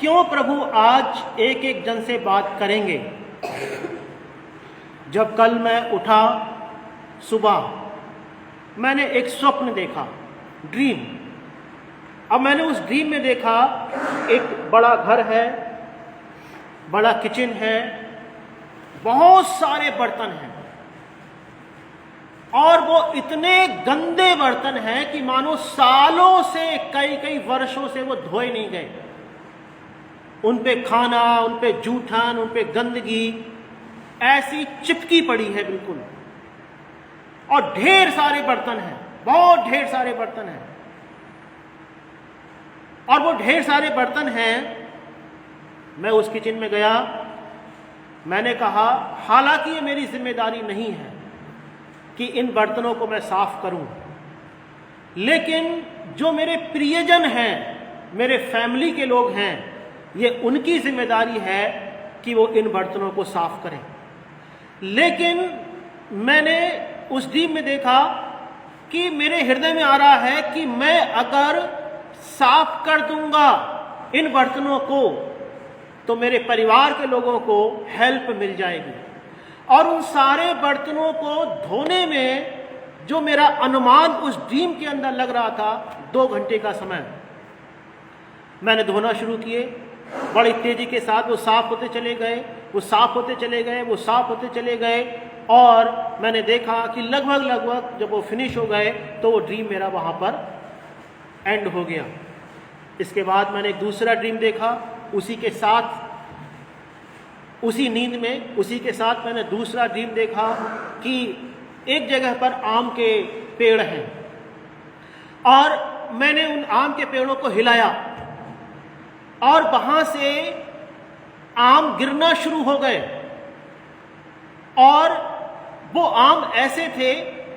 क्यों प्रभु आज एक एक जन से बात करेंगे? जब कल मैं उठा सुबह, मैंने एक स्वप्न देखा, ड्रीम। अब मैंने उस ड्रीम में देखा एक बड़ा घर है, बड़ा किचन है, बहुत सारे बर्तन हैं और वो इतने गंदे बर्तन हैं कि मानो सालों से, कई कई वर्षों से वो धोए नहीं गए। उन पे खाना, उन पे जूठन, उन पे गंदगी ऐसी चिपकी पड़ी है बिल्कुल। और ढेर सारे बर्तन हैं, बहुत ढेर सारे बर्तन हैं। और वो ढेर सारे बर्तन हैं। मैं उस किचन में गया, मैंने कहा हालांकि ये मेरी जिम्मेदारी नहीं है कि इन बर्तनों को मैं साफ करूं, लेकिन जो मेरे प्रियजन हैं, मेरे फैमिली के लोग हैं, ये उनकी जिम्मेदारी है कि वो इन बर्तनों को साफ करें। लेकिन मैंने उस ड्रीम में देखा कि मेरे हृदय में आ रहा है कि मैं अगर साफ कर दूंगा इन बर्तनों को तो मेरे परिवार के लोगों को हेल्प मिल जाएगी। और उन सारे बर्तनों को धोने में जो मेरा अनुमान उस ड्रीम के अंदर लग रहा था, 2 घंटे का समय, मैंने धोना शुरू किए। बड़ी तेजी के साथ वो साफ होते चले गए, वो साफ होते चले गए, वो साफ होते चले गए। और मैंने देखा कि लगभग जब वो फिनिश हो गए तो वो ड्रीम मेरा वहाँ पर एंड हो गया। इसके बाद मैंने एक दूसरा ड्रीम देखा, उसी के साथ, उसी नींद में, उसी के साथ मैंने दूसरा ड्रीम देखा कि एक जगह पर आम के पेड़ हैं और मैंने उन आम के पेड़ों को हिलाया और वहां से आम गिरना शुरू हो गए। और वो आम ऐसे थे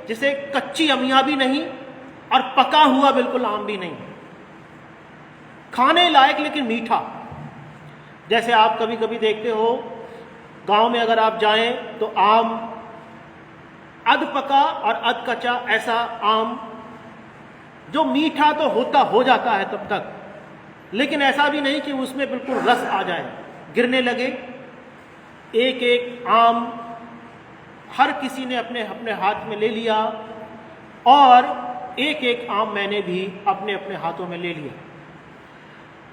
जैसे कच्ची अमिया भी नहीं और पका हुआ बिल्कुल आम भी नहीं, खाने लायक लेकिन मीठा। जैसे आप कभी कभी देखते हो गांव में अगर आप जाएं तो आम अध पका और अध कच्चा, ऐसा आम जो मीठा तो हो जाता है तब तक, लेकिन ऐसा भी नहीं कि उसमें बिल्कुल रस आ जाए। गिरने लगे एक एक आम, हर किसी ने अपने अपने हाथ में ले लिया और एक एक आम मैंने भी अपने अपने हाथों में ले लिया।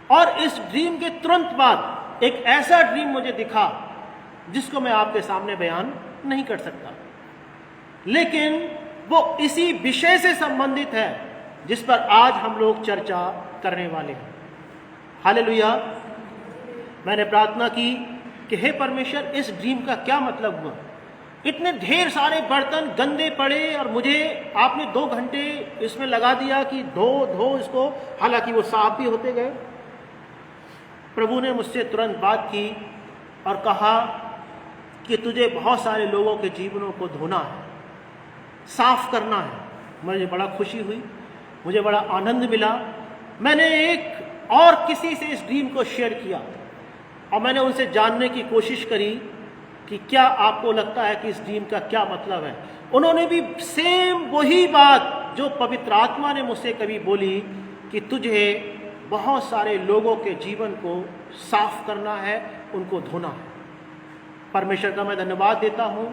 और इस ड्रीम के तुरंत बाद एक ऐसा ड्रीम मुझे दिखा जिसको मैं आपके सामने बयान नहीं कर सकता, लेकिन वो इसी विषय से संबंधित है जिस पर आज हम लोग चर्चा करने वाले हैं। हालेलुया। मैंने प्रार्थना की कि हे परमेश्वर, इस ड्रीम का क्या मतलब हुआ? इतने ढेर सारे बर्तन गंदे पड़े और मुझे आपने 2 घंटे इसमें लगा दिया कि धो इसको, हालांकि वो साफ भी होते गए। प्रभु ने मुझसे तुरंत बात की और कहा कि तुझे बहुत सारे लोगों के जीवनों को धोना है, साफ करना है। मुझे बड़ा खुशी हुई, मुझे बड़ा आनंद मिला। मैंने एक और किसी से इस ड्रीम को शेयर किया और मैंने उनसे जानने की कोशिश करी कि क्या आपको लगता है कि इस ड्रीम का क्या मतलब है। उन्होंने भी सेम वही बात जो पवित्र आत्मा ने मुझसे कभी बोली कि तुझे बहुत सारे लोगों के जीवन को साफ करना है, उनको धोना है। परमेश्वर का मैं धन्यवाद देता हूँ।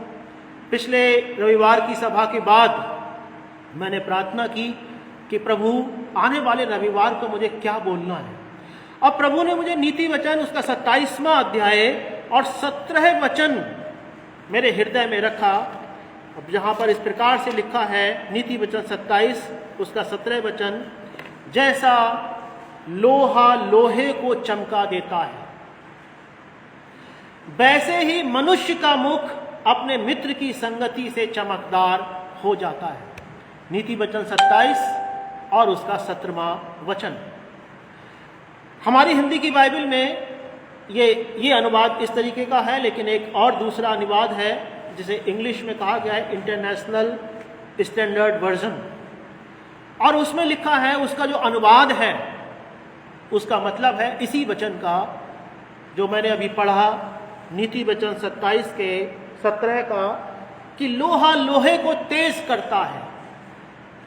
पिछले रविवार की सभा के बाद मैंने प्रार्थना की कि प्रभु आने वाले रविवार को मुझे क्या बोलना है। अब प्रभु ने मुझे नीति वचन उसका 27वां अध्याय और 17 वचन मेरे हृदय में रखा। अब जहाँ पर इस प्रकार से लिखा है, नीति वचन 27 उसका 17 वचन, जैसा लोहा लोहे को चमका देता है, वैसे ही मनुष्य का मुख अपने मित्र की संगति से चमकदार हो जाता है। नीति वचन 27 और उसका 17वां वचन। हमारी हिंदी की बाइबल में ये अनुवाद इस तरीके का है, लेकिन एक और दूसरा अनुवाद है जिसे इंग्लिश में कहा गया है इंटरनेशनल स्टैंडर्ड वर्जन, और उसमें लिखा है, उसका जो अनुवाद है उसका मतलब है इसी वचन का जो मैंने अभी पढ़ा, नीति वचन 27 के 17 का, कि लोहा लोहे को तेज करता है,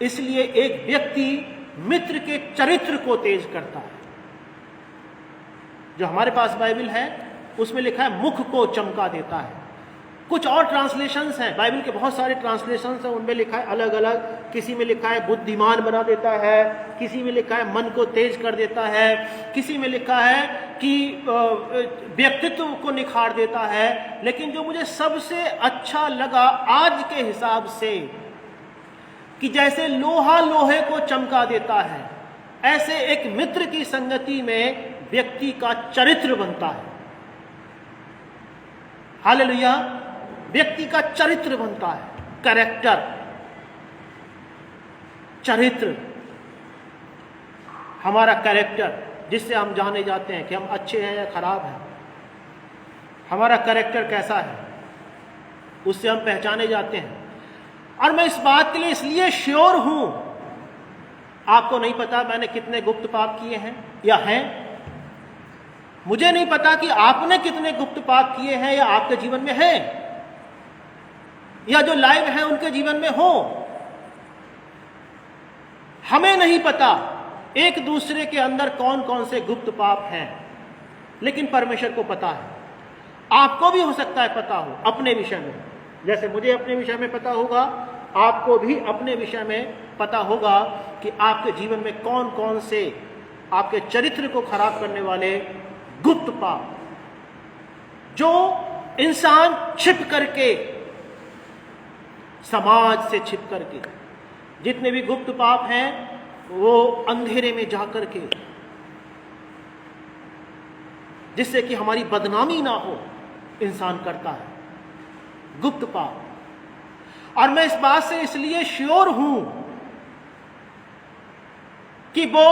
इसलिए एक व्यक्ति मित्र के चरित्र को तेज करता है। जो हमारे पास बाइबल है उसमें लिखा है मुख को चमका देता है। कुछ और ट्रांसलेशंस हैं, बाइबल के बहुत सारे ट्रांसलेशंस हैं, उनमें लिखा है अलग अलग। किसी में लिखा है बुद्धिमान बना देता है, किसी में लिखा है मन को तेज कर देता है, किसी में लिखा है कि व्यक्तित्व को निखार देता है। लेकिन जो मुझे सबसे अच्छा लगा आज के हिसाब से, कि जैसे लोहा लोहे को चमका देता है, ऐसे एक मित्र की संगति में व्यक्ति का चरित्र बनता है। हालेलुया, व्यक्ति का चरित्र बनता है, कैरेक्टर, चरित्र, हमारा कैरेक्टर, जिससे हम जाने जाते हैं कि हम अच्छे हैं या खराब हैं। हमारा कैरेक्टर कैसा है, उससे हम पहचाने जाते हैं। और मैं इस बात के लिए इसलिए श्योर हूं, आपको नहीं पता मैंने कितने गुप्त पाप किए हैं या हैं, मुझे नहीं पता कि आपने कितने गुप्त पाप किए हैं या आपके जीवन में हैं, या जो लाइव हैं उनके जीवन में हो। हमें नहीं पता एक दूसरे के अंदर कौन कौन से गुप्त पाप हैं, लेकिन परमेश्वर को पता है। आपको भी हो सकता है पता हो अपने विषय में, जैसे मुझे अपने विषय में पता होगा, आपको भी अपने विषय में पता होगा कि आपके जीवन में कौन कौन से आपके चरित्र को खराब करने वाले गुप्त पाप, जो इंसान छिप करके, समाज से छिप करके, जितने भी गुप्त पाप हैं वो अंधेरे में जाकर के, जिससे कि हमारी बदनामी ना हो, इंसान करता है गुप्त पाप। और मैं इस बात से इसलिए श्योर हूं कि वो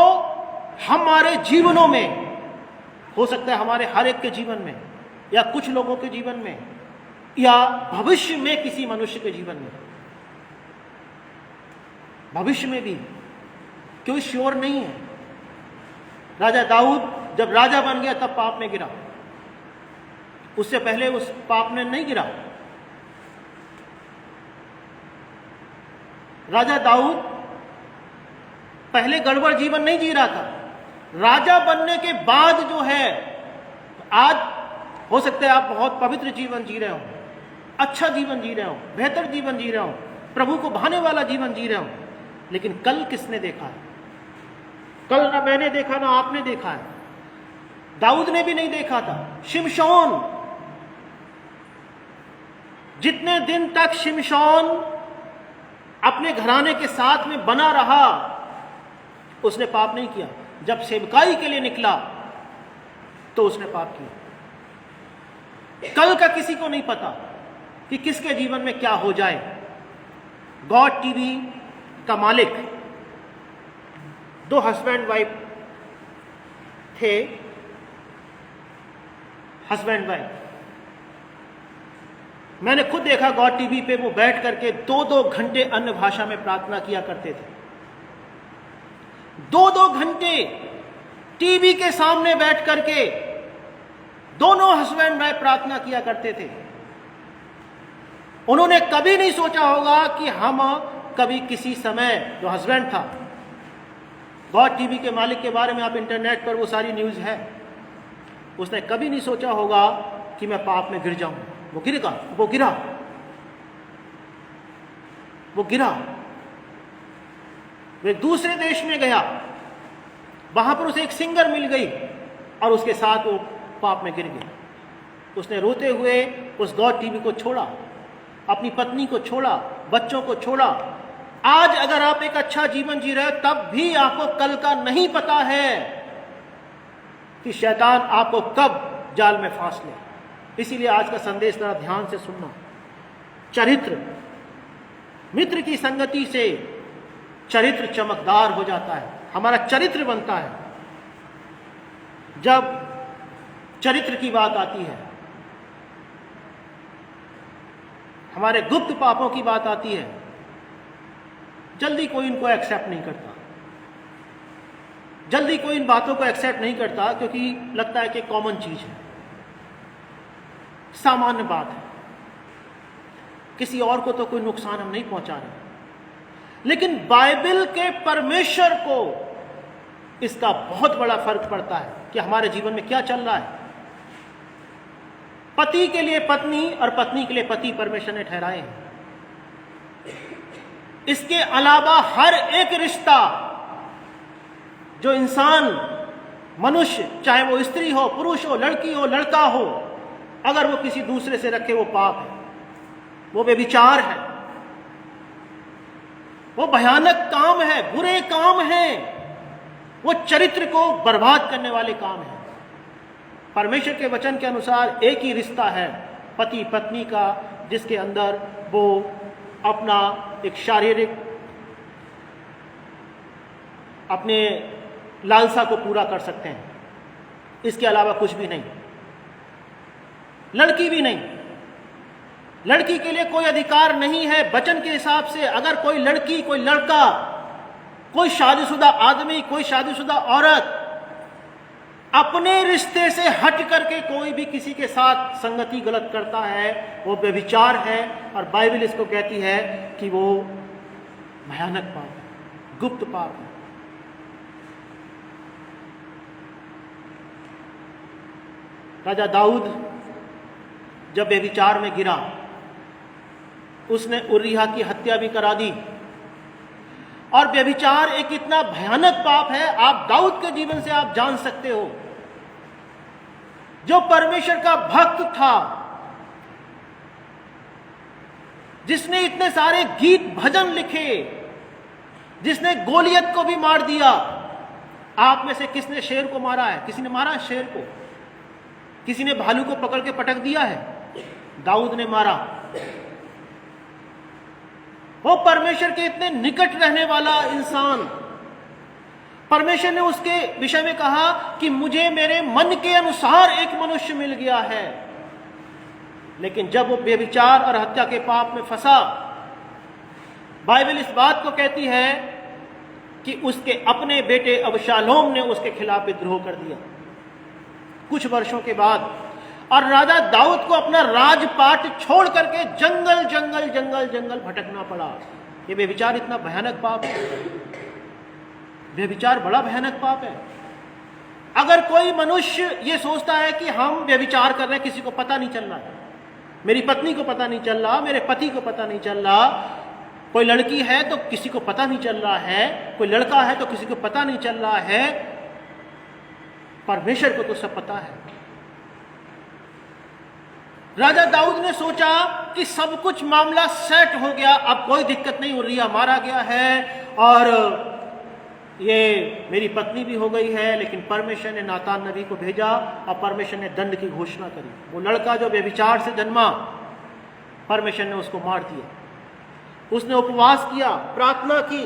हमारे जीवनों में, हो सकता है हमारे हर एक के जीवन में, या कुछ लोगों के जीवन में, या भविष्य में किसी मनुष्य के जीवन में, भविष्य में भी कोई श्योर नहीं है। राजा दाऊद जब राजा बन गया तब पाप में गिरा, उससे पहले उस पाप में नहीं गिरा। राजा दाऊद पहले गड़बड़ जीवन नहीं जी रहा था, राजा बनने के बाद जो है, आज हो सकता है आप बहुत पवित्र जीवन जी रहे हो, अच्छा जीवन जी रहे हो, बेहतर जीवन जी रहे हो, प्रभु को भाने वाला जीवन जी रहे हो, लेकिन कल किसने देखा है? कल ना मैंने देखा ना आपने देखा है, दाऊद ने भी नहीं देखा था। शिमशोन, जितने दिन तक शिमशोन अपने घराने के साथ में बना रहा, उसने पाप नहीं किया। जब सेवकाई के लिए निकला तो उसने पाप किया। कल का किसी को नहीं पता कि किसके जीवन में क्या हो जाए। गॉड टीवी का मालिक, दो हस्बैंड वाइफ थे, हस्बैंड वाइफ, मैंने खुद देखा गॉड टीवी पे वो बैठ करके 2-2 घंटे अन्य भाषा में प्रार्थना किया करते थे। 2-2 घंटे टीवी के सामने बैठ करके दोनों हस्बैंड वाइफ प्रार्थना किया करते थे। उन्होंने कभी नहीं सोचा होगा कि हम कभी किसी समय, जो हस्बैंड था, गॉड टीवी के मालिक के बारे में आप इंटरनेट पर वो सारी न्यूज है, उसने कभी नहीं सोचा होगा कि मैं पाप में गिर जाऊं। वो गिरेगा, वो गिरा, वो गिरा। वो एक दूसरे देश में गया, वहां पर उसे एक सिंगर मिल गई और उसके साथ वो पाप में गिर गया। उसने रोते हुए उस गॉड टीवी को छोड़ा, अपनी पत्नी को छोड़ा, बच्चों को छोड़ा। आज अगर आप एक अच्छा जीवन जी रहे हो, तब भी आपको कल का नहीं पता है कि शैतान आपको कब जाल में फांस ले। इसीलिए आज का संदेश जरा ध्यान से सुनना। चरित्र, मित्र की संगति से चरित्र चमकदार हो जाता है, हमारा चरित्र बनता है। जब चरित्र की बात आती है, हमारे गुप्त पापों की बात आती है, जल्दी कोई इनको एक्सेप्ट नहीं करता, जल्दी कोई इन बातों को एक्सेप्ट नहीं करता, क्योंकि लगता है कि कॉमन चीज है, सामान्य बात है, किसी और को तो कोई नुकसान हम नहीं पहुंचा रहे। लेकिन बाइबल के परमेश्वर को इसका बहुत बड़ा फर्क पड़ता है कि हमारे जीवन में क्या चल रहा है। पति के लिए पत्नी और पत्नी के लिए पति परमेश्वर ने ठहराए हैं। इसके अलावा हर एक रिश्ता जो इंसान, मनुष्य, चाहे वो स्त्री हो, पुरुष हो, लड़की हो, लड़का हो, अगर वो किसी दूसरे से रखे वो पाप है, वो व्यभिचार है, वो भयानक काम है, बुरे काम है, वो चरित्र को बर्बाद करने वाले काम है। परमेश्वर के वचन के अनुसार एक ही रिश्ता है पति पत्नी का, जिसके अंदर वो अपना एक शारीरिक अपने लालसा को पूरा कर सकते हैं, इसके अलावा कुछ भी नहीं। लड़की भी नहीं, लड़की के लिए कोई अधिकार नहीं है वचन के हिसाब से। अगर कोई लड़की, कोई लड़का, कोई शादीशुदा आदमी, कोई शादीशुदा औरत अपने रिश्ते से हट करके कोई भी किसी के साथ संगति गलत करता है, वो व्यभिचार है। और बाइबल इसको कहती है कि वो भयानक पाप है, गुप्त पाप है। राजा दाऊद जब व्यभिचार में गिरा, उसने उरिय्याह की हत्या भी करा दी। और व्यभिचार एक इतना भयानक पाप है, आप दाऊद के जीवन से आप जान सकते हो। जो परमेश्वर का भक्त था, जिसने इतने सारे गीत भजन लिखे, जिसने गोलियत को भी मार दिया। आप में से किसने शेर को मारा है? किसी ने मारा है शेर को? किसी ने भालू को पकड़ के पटक दिया है? दाऊद ने मारा। वो परमेश्वर के इतने निकट रहने वाला इंसान, परमेश्वर ने उसके विषय में कहा कि मुझे मेरे मन के अनुसार एक मनुष्य मिल गया है। लेकिन जब वो व्यभिचार और हत्या के पाप में फंसा, बाइबल इस बात को कहती है कि उसके अपने बेटे अबशालोम ने उसके खिलाफ विद्रोह कर दिया कुछ वर्षों के बाद। और राजा दाऊद को अपना राजपाट छोड़ करके जंगल जंगल जंगल जंगल भटकना पड़ा। ये व्यभिचार इतना भयानक पाप है, व्यभिचार बड़ा भयानक पाप है। अगर कोई मनुष्य ये सोचता है कि हम व्यभिचार कर रहे हैं, किसी को पता नहीं चल रहा है, मेरी पत्नी को पता नहीं चल रहा, मेरे पति को पता नहीं चल रहा, कोई लड़की है तो किसी को पता नहीं चल रहा है, कोई लड़का है तो किसी को पता नहीं चल रहा है, परमेश्वर को तो सब पता है। राजा दाऊद ने सोचा कि सब कुछ मामला सेट हो गया, अब कोई दिक्कत नहीं, उरिय्याह मारा गया है और ये मेरी पत्नी भी हो गई है। लेकिन परमेश्वर ने नातान नबी को भेजा और परमेश्वर ने दंड की घोषणा करी। वो लड़का जो व्यभिचार से जन्मा, परमेश्वर ने उसको मार दिया। उसने उपवास किया, प्रार्थना की,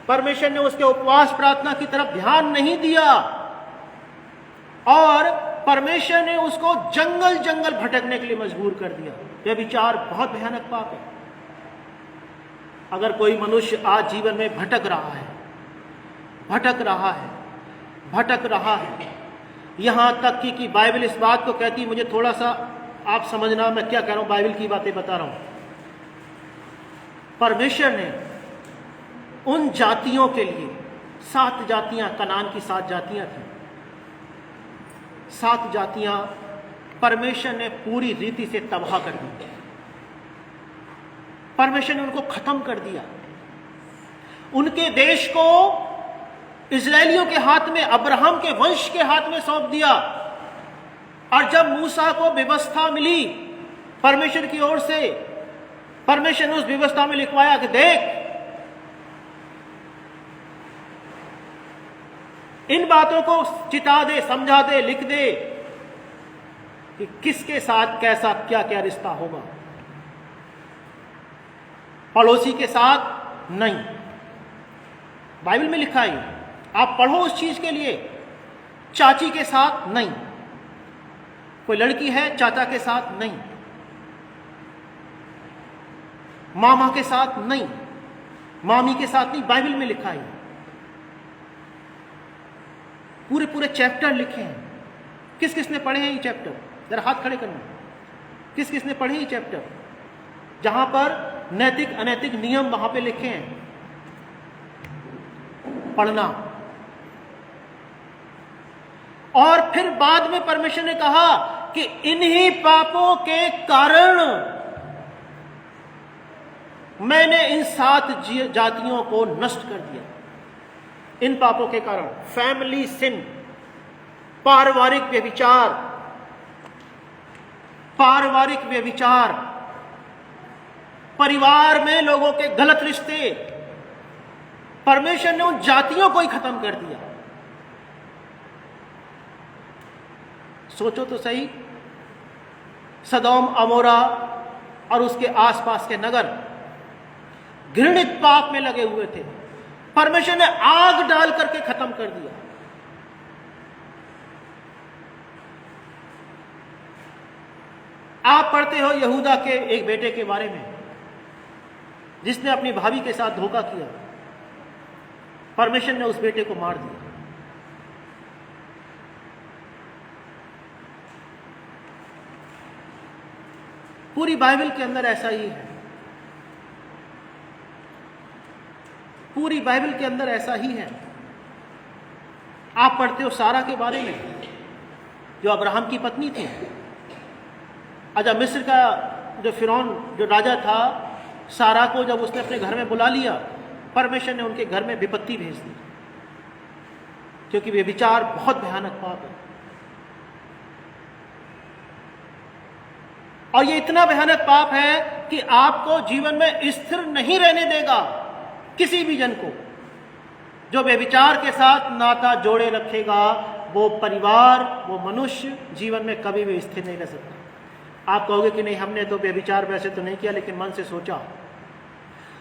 परमेश्वर ने उसके उपवास प्रार्थना की तरफ ध्यान नहीं दिया और परमेश्वर ने उसको जंगल जंगल भटकने के लिए मजबूर कर दिया। व्यभिचार बहुत भयानक पाप है। अगर कोई मनुष्य आज जीवन में भटक रहा है, भटक रहा है, भटक रहा है, यहां तक कि बाइबल इस बात को कहती है, मुझे थोड़ा सा आप समझना मैं क्या कह रहा हूं, बाइबल की बातें बता रहा हूं। परमेश्वर ने उन जातियों के लिए 7 जातियां, कनान की 7 जातियां थी, 7 जातियां परमेश्वर ने पूरी रीति से तबाह कर दी। परमेश्वर ने उनको खत्म कर दिया। उनके देश को इजरायलियों के हाथ में, अब्राहम के वंश के हाथ में सौंप दिया। और जब मूसा को व्यवस्था मिली परमेश्वर की ओर से, परमेश्वर ने उस व्यवस्था में लिखवाया कि देख, इन बातों को चिता दे, समझा दे, लिख दे कि किसके साथ कैसा क्या क्या रिश्ता होगा। पड़ोसी के साथ नहीं, बाइबल में लिखा है, आप पढ़ो उस चीज के लिए। चाची के साथ नहीं, कोई लड़की है चाचा के साथ नहीं, मामा के साथ नहीं, मामी के साथ नहीं, बाइबल में लिखा है। पूरे पूरे चैप्टर लिखे हैं। किस किस ने पढ़े हैं ये चैप्टर? जरा हाथ खड़े करना। किस किस ने पढ़े ये चैप्टर? जहां पर नैतिक अनैतिक नियम वहां पे लिखे हैं। पढ़ना। और फिर बाद में परमेश्वर ने कहा कि इन्हीं पापों के कारण मैंने इन 7 जातियों को नष्ट कर दिया। इन पापों के कारण फैमिली सिन, पारिवारिक व्यभिचार, परिवार में लोगों के गलत रिश्ते, परमेश्वर ने उन जातियों को ही खत्म कर दिया। सोचो तो सही, सदोम अमोरा और उसके आसपास के नगर घृणित पाप में लगे हुए थे, परमेश्वर ने आग डाल करके खत्म कर दिया। आप पढ़ते हो यहूदा के एक बेटे के बारे में जिसने अपनी भाभी के साथ धोखा किया, परमेश्वर ने उस बेटे को मार दिया। पूरी बाइबल के अंदर ऐसा ही है, पूरी बाइबल के अंदर ऐसा ही है। आप पढ़ते हो सारा के बारे में, जो अब्राहम की पत्नी थी। अच्छा, मिस्र का जो फिरौन जो राजा था, सारा को जब उसने अपने घर में बुला लिया, परमेश्वर ने उनके घर में विपत्ति भेज दी, क्योंकि व्यभिचार बहुत भयानक पाप है। और ये इतना भयानक पाप है कि आपको जीवन में स्थिर नहीं रहने देगा। किसी भी जन को जो व्यभिचार के साथ नाता जोड़े रखेगा, वो परिवार, वो मनुष्य जीवन में कभी भी स्थिर नहीं रह सकता। आप कहोगे कि नहीं, हमने तो व्यभिचार वैसे तो नहीं किया, लेकिन मन से सोचा,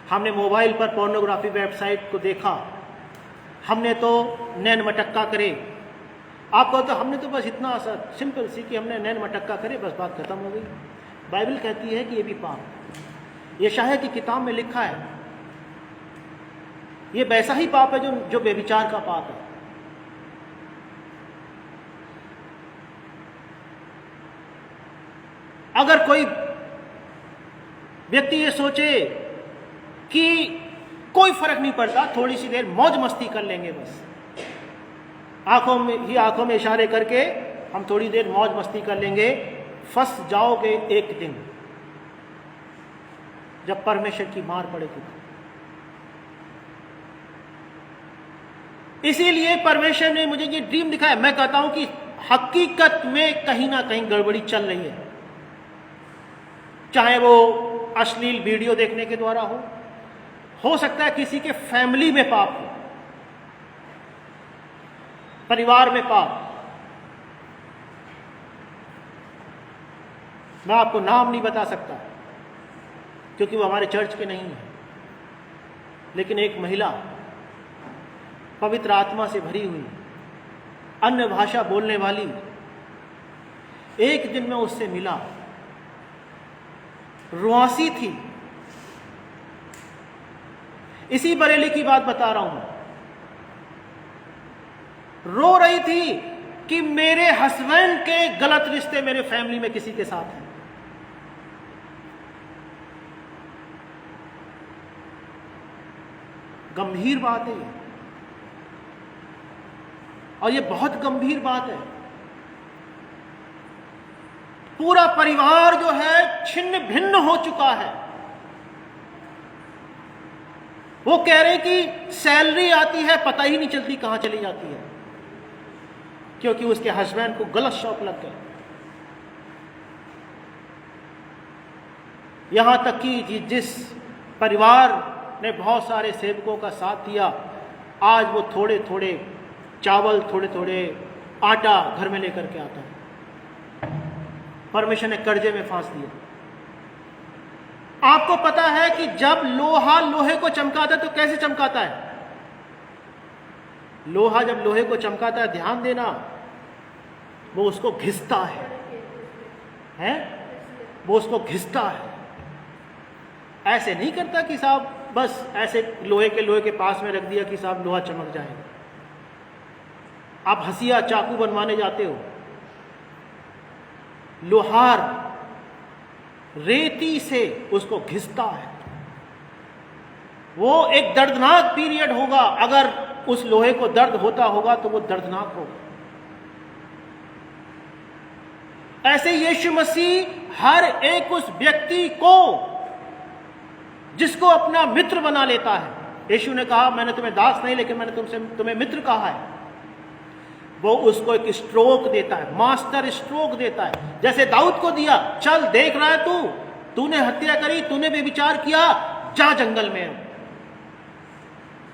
हमने मोबाइल पर पोर्नोग्राफी वेबसाइट को देखा, हमने तो नैन मटक्का करे। आप कहो तो हमने तो बस इतना सिंपल सी कि हमने नैन मटक्का करे, बस बात खत्म हो गई। बाइबल कहती है कि ये भी पाप। यशायाह की किताब में लिखा है, ये वैसा ही पाप है जो व्यभिचार का पाप है। अगर कोई व्यक्ति ये सोचे कि कोई फर्क नहीं पड़ता, थोड़ी सी देर मौज मस्ती कर लेंगे, बस आंखों में इशारे करके हम थोड़ी देर मौज मस्ती कर लेंगे, फंस जाओगे एक दिन जब परमेश्वर की मार पड़ेगी। इसीलिए परमेश्वर ने मुझे ये ड्रीम दिखाया। मैं कहता हूं कि हकीकत में कहीं ना कहीं गड़बड़ी चल रही है, चाहे वो अश्लील वीडियो देखने के द्वारा हो सकता है किसी के फैमिली में पाप हो, परिवार में पाप। मैं आपको नाम नहीं बता सकता क्योंकि वो हमारे चर्च के नहीं है, लेकिन एक महिला पवित्र आत्मा से भरी हुई, अन्य भाषा बोलने वाली, एक दिन मैं उससे मिला, रुआसी थी। इसी बरेली की बात बता रहा हूं। रो रही थी कि मेरे हस्बैंड के गलत रिश्ते मेरे फैमिली में किसी के साथ हैं। गंभीर बात है ये, और ये बहुत गंभीर बात है। पूरा परिवार जो है छिन्न भिन्न हो चुका है। वो कह रहे कि सैलरी आती है, पता ही नहीं चलती कहां चली जाती है, क्योंकि उसके हस्बैंड को गलत शौक लग गया। यहां तक कि जिस परिवार ने बहुत सारे सेवकों का साथ दिया, आज वो थोड़े थोड़े चावल, थोड़े थोड़े आटा घर में लेकर के आता है। परमेश्वर ने कर्जे में फांस दिया। आपको पता है कि जब लोहा लोहे को चमकाता है तो कैसे चमकाता है? लोहा जब लोहे को चमकाता है, ध्यान देना, वो उसको घिसता है? वो उसको घिसता है। ऐसे नहीं करता कि साहब बस ऐसे लोहे के पास में रख दिया कि साहब लोहा चमक जाएगा। आप हंसिया चाकू बनवाने जाते हो, लोहार रेती से उसको घिसता है। वो एक दर्दनाक पीरियड होगा। अगर उस लोहे को दर्द होता होगा तो वो दर्दनाक होगा। ऐसे यीशु मसीह हर एक उस व्यक्ति को जिसको अपना मित्र बना लेता है, यीशु ने कहा मैंने तुम्हें दास नहीं लेकिन मैंने तुम्हें मित्र कहा है, वो उसको एक स्ट्रोक देता है, मास्टर स्ट्रोक देता है। जैसे दाऊद को दिया, चल देख रहा है तूने हत्या करी, तूने व्यभिचार किया, जा जंगल में।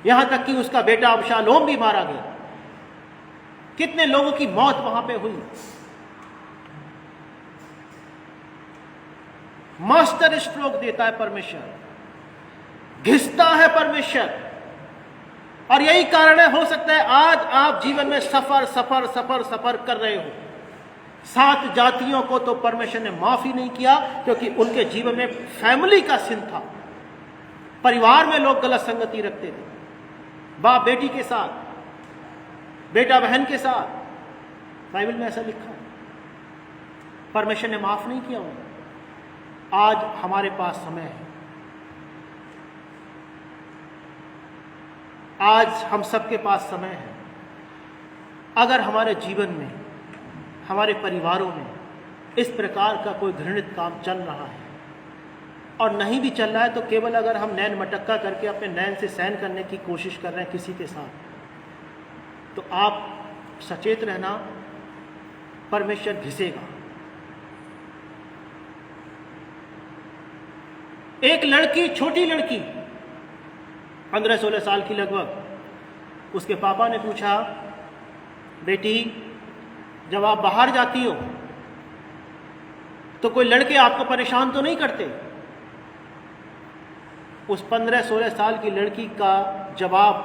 यहां तक कि उसका बेटा अबशालोम भी मारा गया। कितने लोगों की मौत वहां पे हुई। मास्टर स्ट्रोक देता है परमेश्वर, घिसता है परमेश्वर। और यही कारण है, हो सकता है आज आप जीवन में सफर कर रहे हो। 7 जातियों को तो परमेश्वर ने माफी नहीं किया क्योंकि उनके जीवन में फैमिली का सिन था। परिवार में लोग गलत संगति रखते थे, बाप बेटी के साथ, बेटा बहन के साथ। बाइबल में ऐसा लिखा है, परमेश्वर ने माफ नहीं किया उन्हें। आज हमारे पास समय है, आज हम सबके पास समय है। अगर हमारे जीवन में, हमारे परिवारों में इस प्रकार का कोई घृणित काम चल रहा है और नहीं भी चल रहा है, तो केवल अगर हम नैन मटक्का करके अपने नैन से सहन करने की कोशिश कर रहे हैं किसी के साथ, तो आप सचेत रहना, परमेश्वर घिसेगा। एक लड़की, छोटी लड़की 15-16 साल की लगभग, उसके पापा ने पूछा, बेटी जब आप बाहर जाती हो तो कोई लड़के आपको परेशान तो नहीं करते? उस 15-16 साल की लड़की का जवाब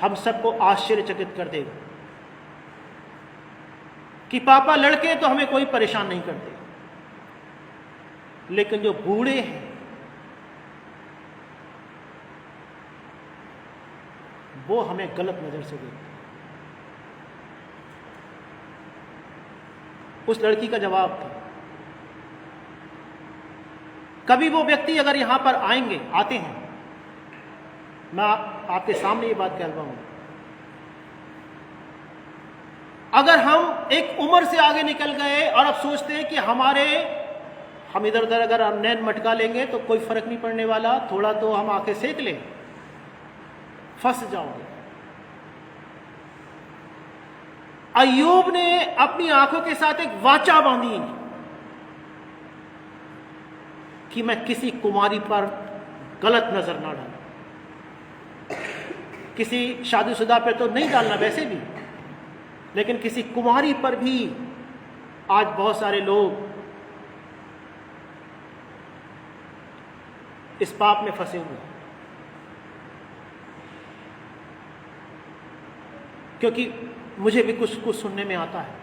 हम सबको आश्चर्यचकित कर देगा कि पापा लड़के तो हमें कोई परेशान नहीं करते, लेकिन जो बूढ़े हैं वो हमें गलत नजर से देखते हैं। उस लड़की का जवाब था। कभी वो व्यक्ति अगर यहां पर आते हैं, मैं आपके सामने ये बात कह रहा हूं, अगर हम एक उम्र से आगे निकल गए और अब सोचते हैं कि हम इधर उधर अगर हम नैन मटका लेंगे तो कोई फर्क नहीं पड़ने वाला, थोड़ा तो हम आंखें सेक लें, फंस जाओगे। अय्यूब ने अपनी आंखों के साथ एक वाचा बांधी कि मैं किसी कुमारी पर गलत नजर ना डालूं। किसी शादीशुदा पर तो नहीं डालना वैसे भी, लेकिन किसी कुमारी पर भी आज बहुत सारे लोग इस पाप में फंसे हुए हैं। क्योंकि मुझे भी कुछ सुनने में आता है,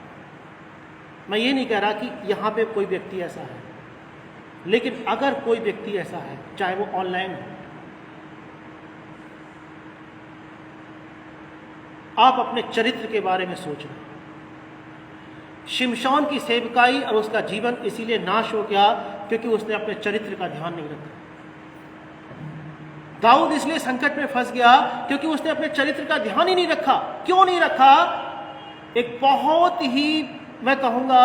मैं ये नहीं कह रहा कि यहां पे कोई व्यक्ति ऐसा है, लेकिन अगर कोई व्यक्ति ऐसा है, चाहे वो ऑनलाइन हो, आप अपने चरित्र के बारे में सोचना। शिमशोन की सेवकाई और उसका जीवन इसीलिए नाश हो गया क्योंकि उसने अपने चरित्र का ध्यान नहीं रखा। दाऊद इसलिए संकट में फंस गया क्योंकि उसने अपने चरित्र का ध्यान ही नहीं रखा। क्यों नहीं रखा? एक बहुत ही, मैं कहूंगा,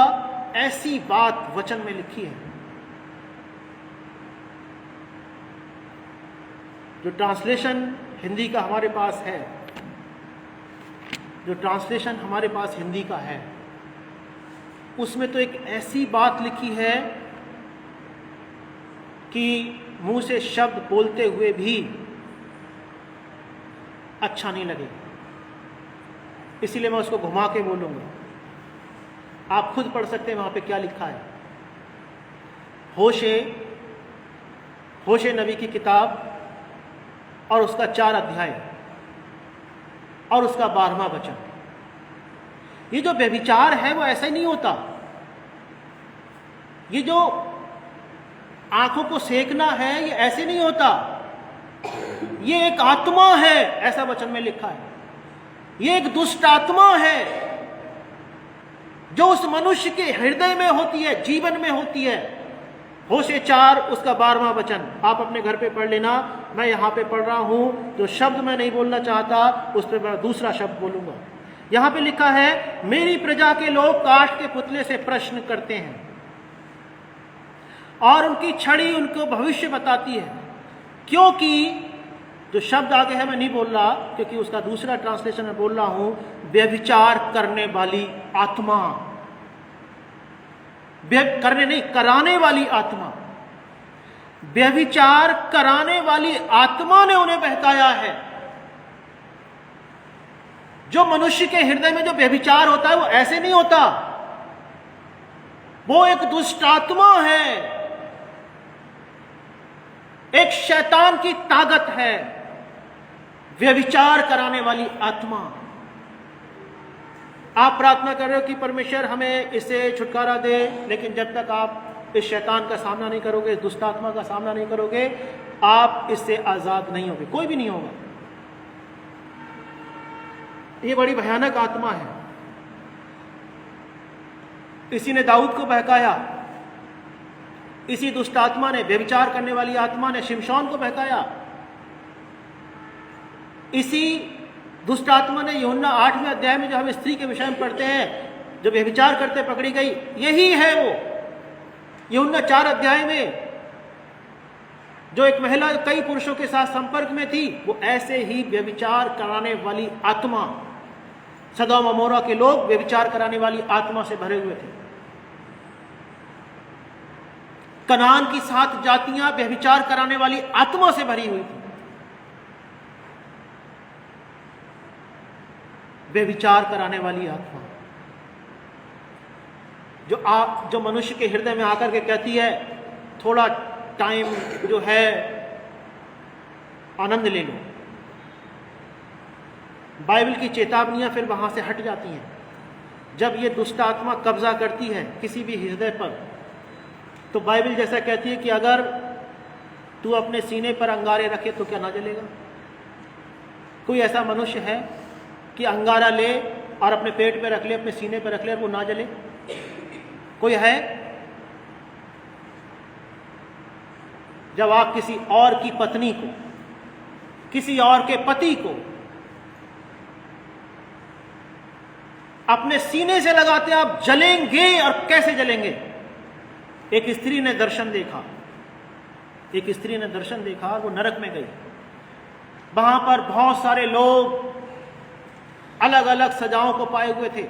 ऐसी बात वचन में लिखी है, जो ट्रांसलेशन हिंदी का हमारे पास है, जो ट्रांसलेशन हमारे पास हिंदी का है, उसमें तो एक ऐसी बात लिखी है कि मुंह से शब्द बोलते हुए भी अच्छा नहीं लगेगा, इसीलिए मैं उसको घुमा के बोलूंगा। आप खुद पढ़ सकते हैं वहां पे क्या लिखा है। होशे नबी की किताब और उसका 4 अध्याय और उसका 12वां वचन। ये जो व्यभिचार है वो ऐसा ही नहीं होता। ये जो आंखों को सेकना है ये ऐसे नहीं होता, ये एक आत्मा है, ऐसा वचन में लिखा है। ये एक दुष्ट आत्मा है जो उस मनुष्य के हृदय में होती है, जीवन में होती है। होशे 4 उसका 12वां वचन आप अपने घर पे पढ़ लेना। मैं यहां पे पढ़ रहा हूं, जो शब्द मैं नहीं बोलना चाहता उस पर मैं दूसरा शब्द बोलूंगा। यहां पे लिखा है, मेरी प्रजा के लोग काठ के पुतले से प्रश्न करते हैं और उनकी छड़ी उनको भविष्य बताती है, क्योंकि जो शब्द आगे है मैं नहीं बोल रहा, क्योंकि उसका दूसरा ट्रांसलेशन मैं बोल रहा हूं, व्यभिचार करने वाली आत्मा, करने नहीं, कराने वाली आत्मा, व्यभिचार कराने वाली आत्मा ने उन्हें बहकाया है। जो मनुष्य के हृदय में जो व्यभिचार होता है वो ऐसे नहीं होता, वो एक दुष्ट आत्मा है, एक शैतान की ताकत है, व्यभिचार कराने वाली आत्मा। आप प्रार्थना कर रहे हो कि परमेश्वर हमें इससे छुटकारा दे, लेकिन जब तक आप इस शैतान का सामना नहीं करोगे, इस दुष्ट आत्मा का सामना नहीं करोगे, आप इससे आजाद नहीं होगे, कोई भी नहीं होगा। ये बड़ी भयानक आत्मा है। इसी ने दाऊद को बहकाया, इसी दुष्ट आत्मा ने, व्यभिचार करने वाली आत्मा ने शिमशोन को बहकाया। इसी दुष्ट आत्मा ने यूहन्ना 8वें अध्याय में जो हम स्त्री के विषय में पढ़ते हैं, जो व्यभिचार करते पकड़ी गई, यही है वो। यूहन्ना 4 अध्याय में जो एक महिला कई पुरुषों के साथ संपर्क में थी, वो ऐसे ही व्यभिचार कराने वाली आत्मा, सदोम अमोरा के लोग व्यभिचार कराने वाली आत्मा से भरे हुए थे। कनान की 7 जातियां व्यभिचार कराने वाली आत्मा से भरी हुई थी। व्यभिचार कराने वाली आत्मा जो मनुष्य के हृदय में आकर के कहती है, थोड़ा टाइम जो है आनंद ले लो। बाइबल की चेतावनियां फिर वहां से हट जाती हैं। जब ये दुष्ट आत्मा कब्जा करती है किसी भी हृदय पर, तो बाइबल जैसा कहती है कि अगर तू अपने सीने पर अंगारे रखे तो क्या ना जलेगा? कोई ऐसा मनुष्य है कि अंगारा ले और अपने पेट पे रख ले, अपने सीने पे रख ले और वो ना जले? कोई है? जब आप किसी और की पत्नी को, किसी और के पति को अपने सीने से लगाते, आप जलेंगे। और कैसे जलेंगे? एक स्त्री ने दर्शन देखा, एक स्त्री ने दर्शन देखा, वो नरक में गई। वहां पर बहुत सारे लोग अलग अलग सजाओं को पाए हुए थे।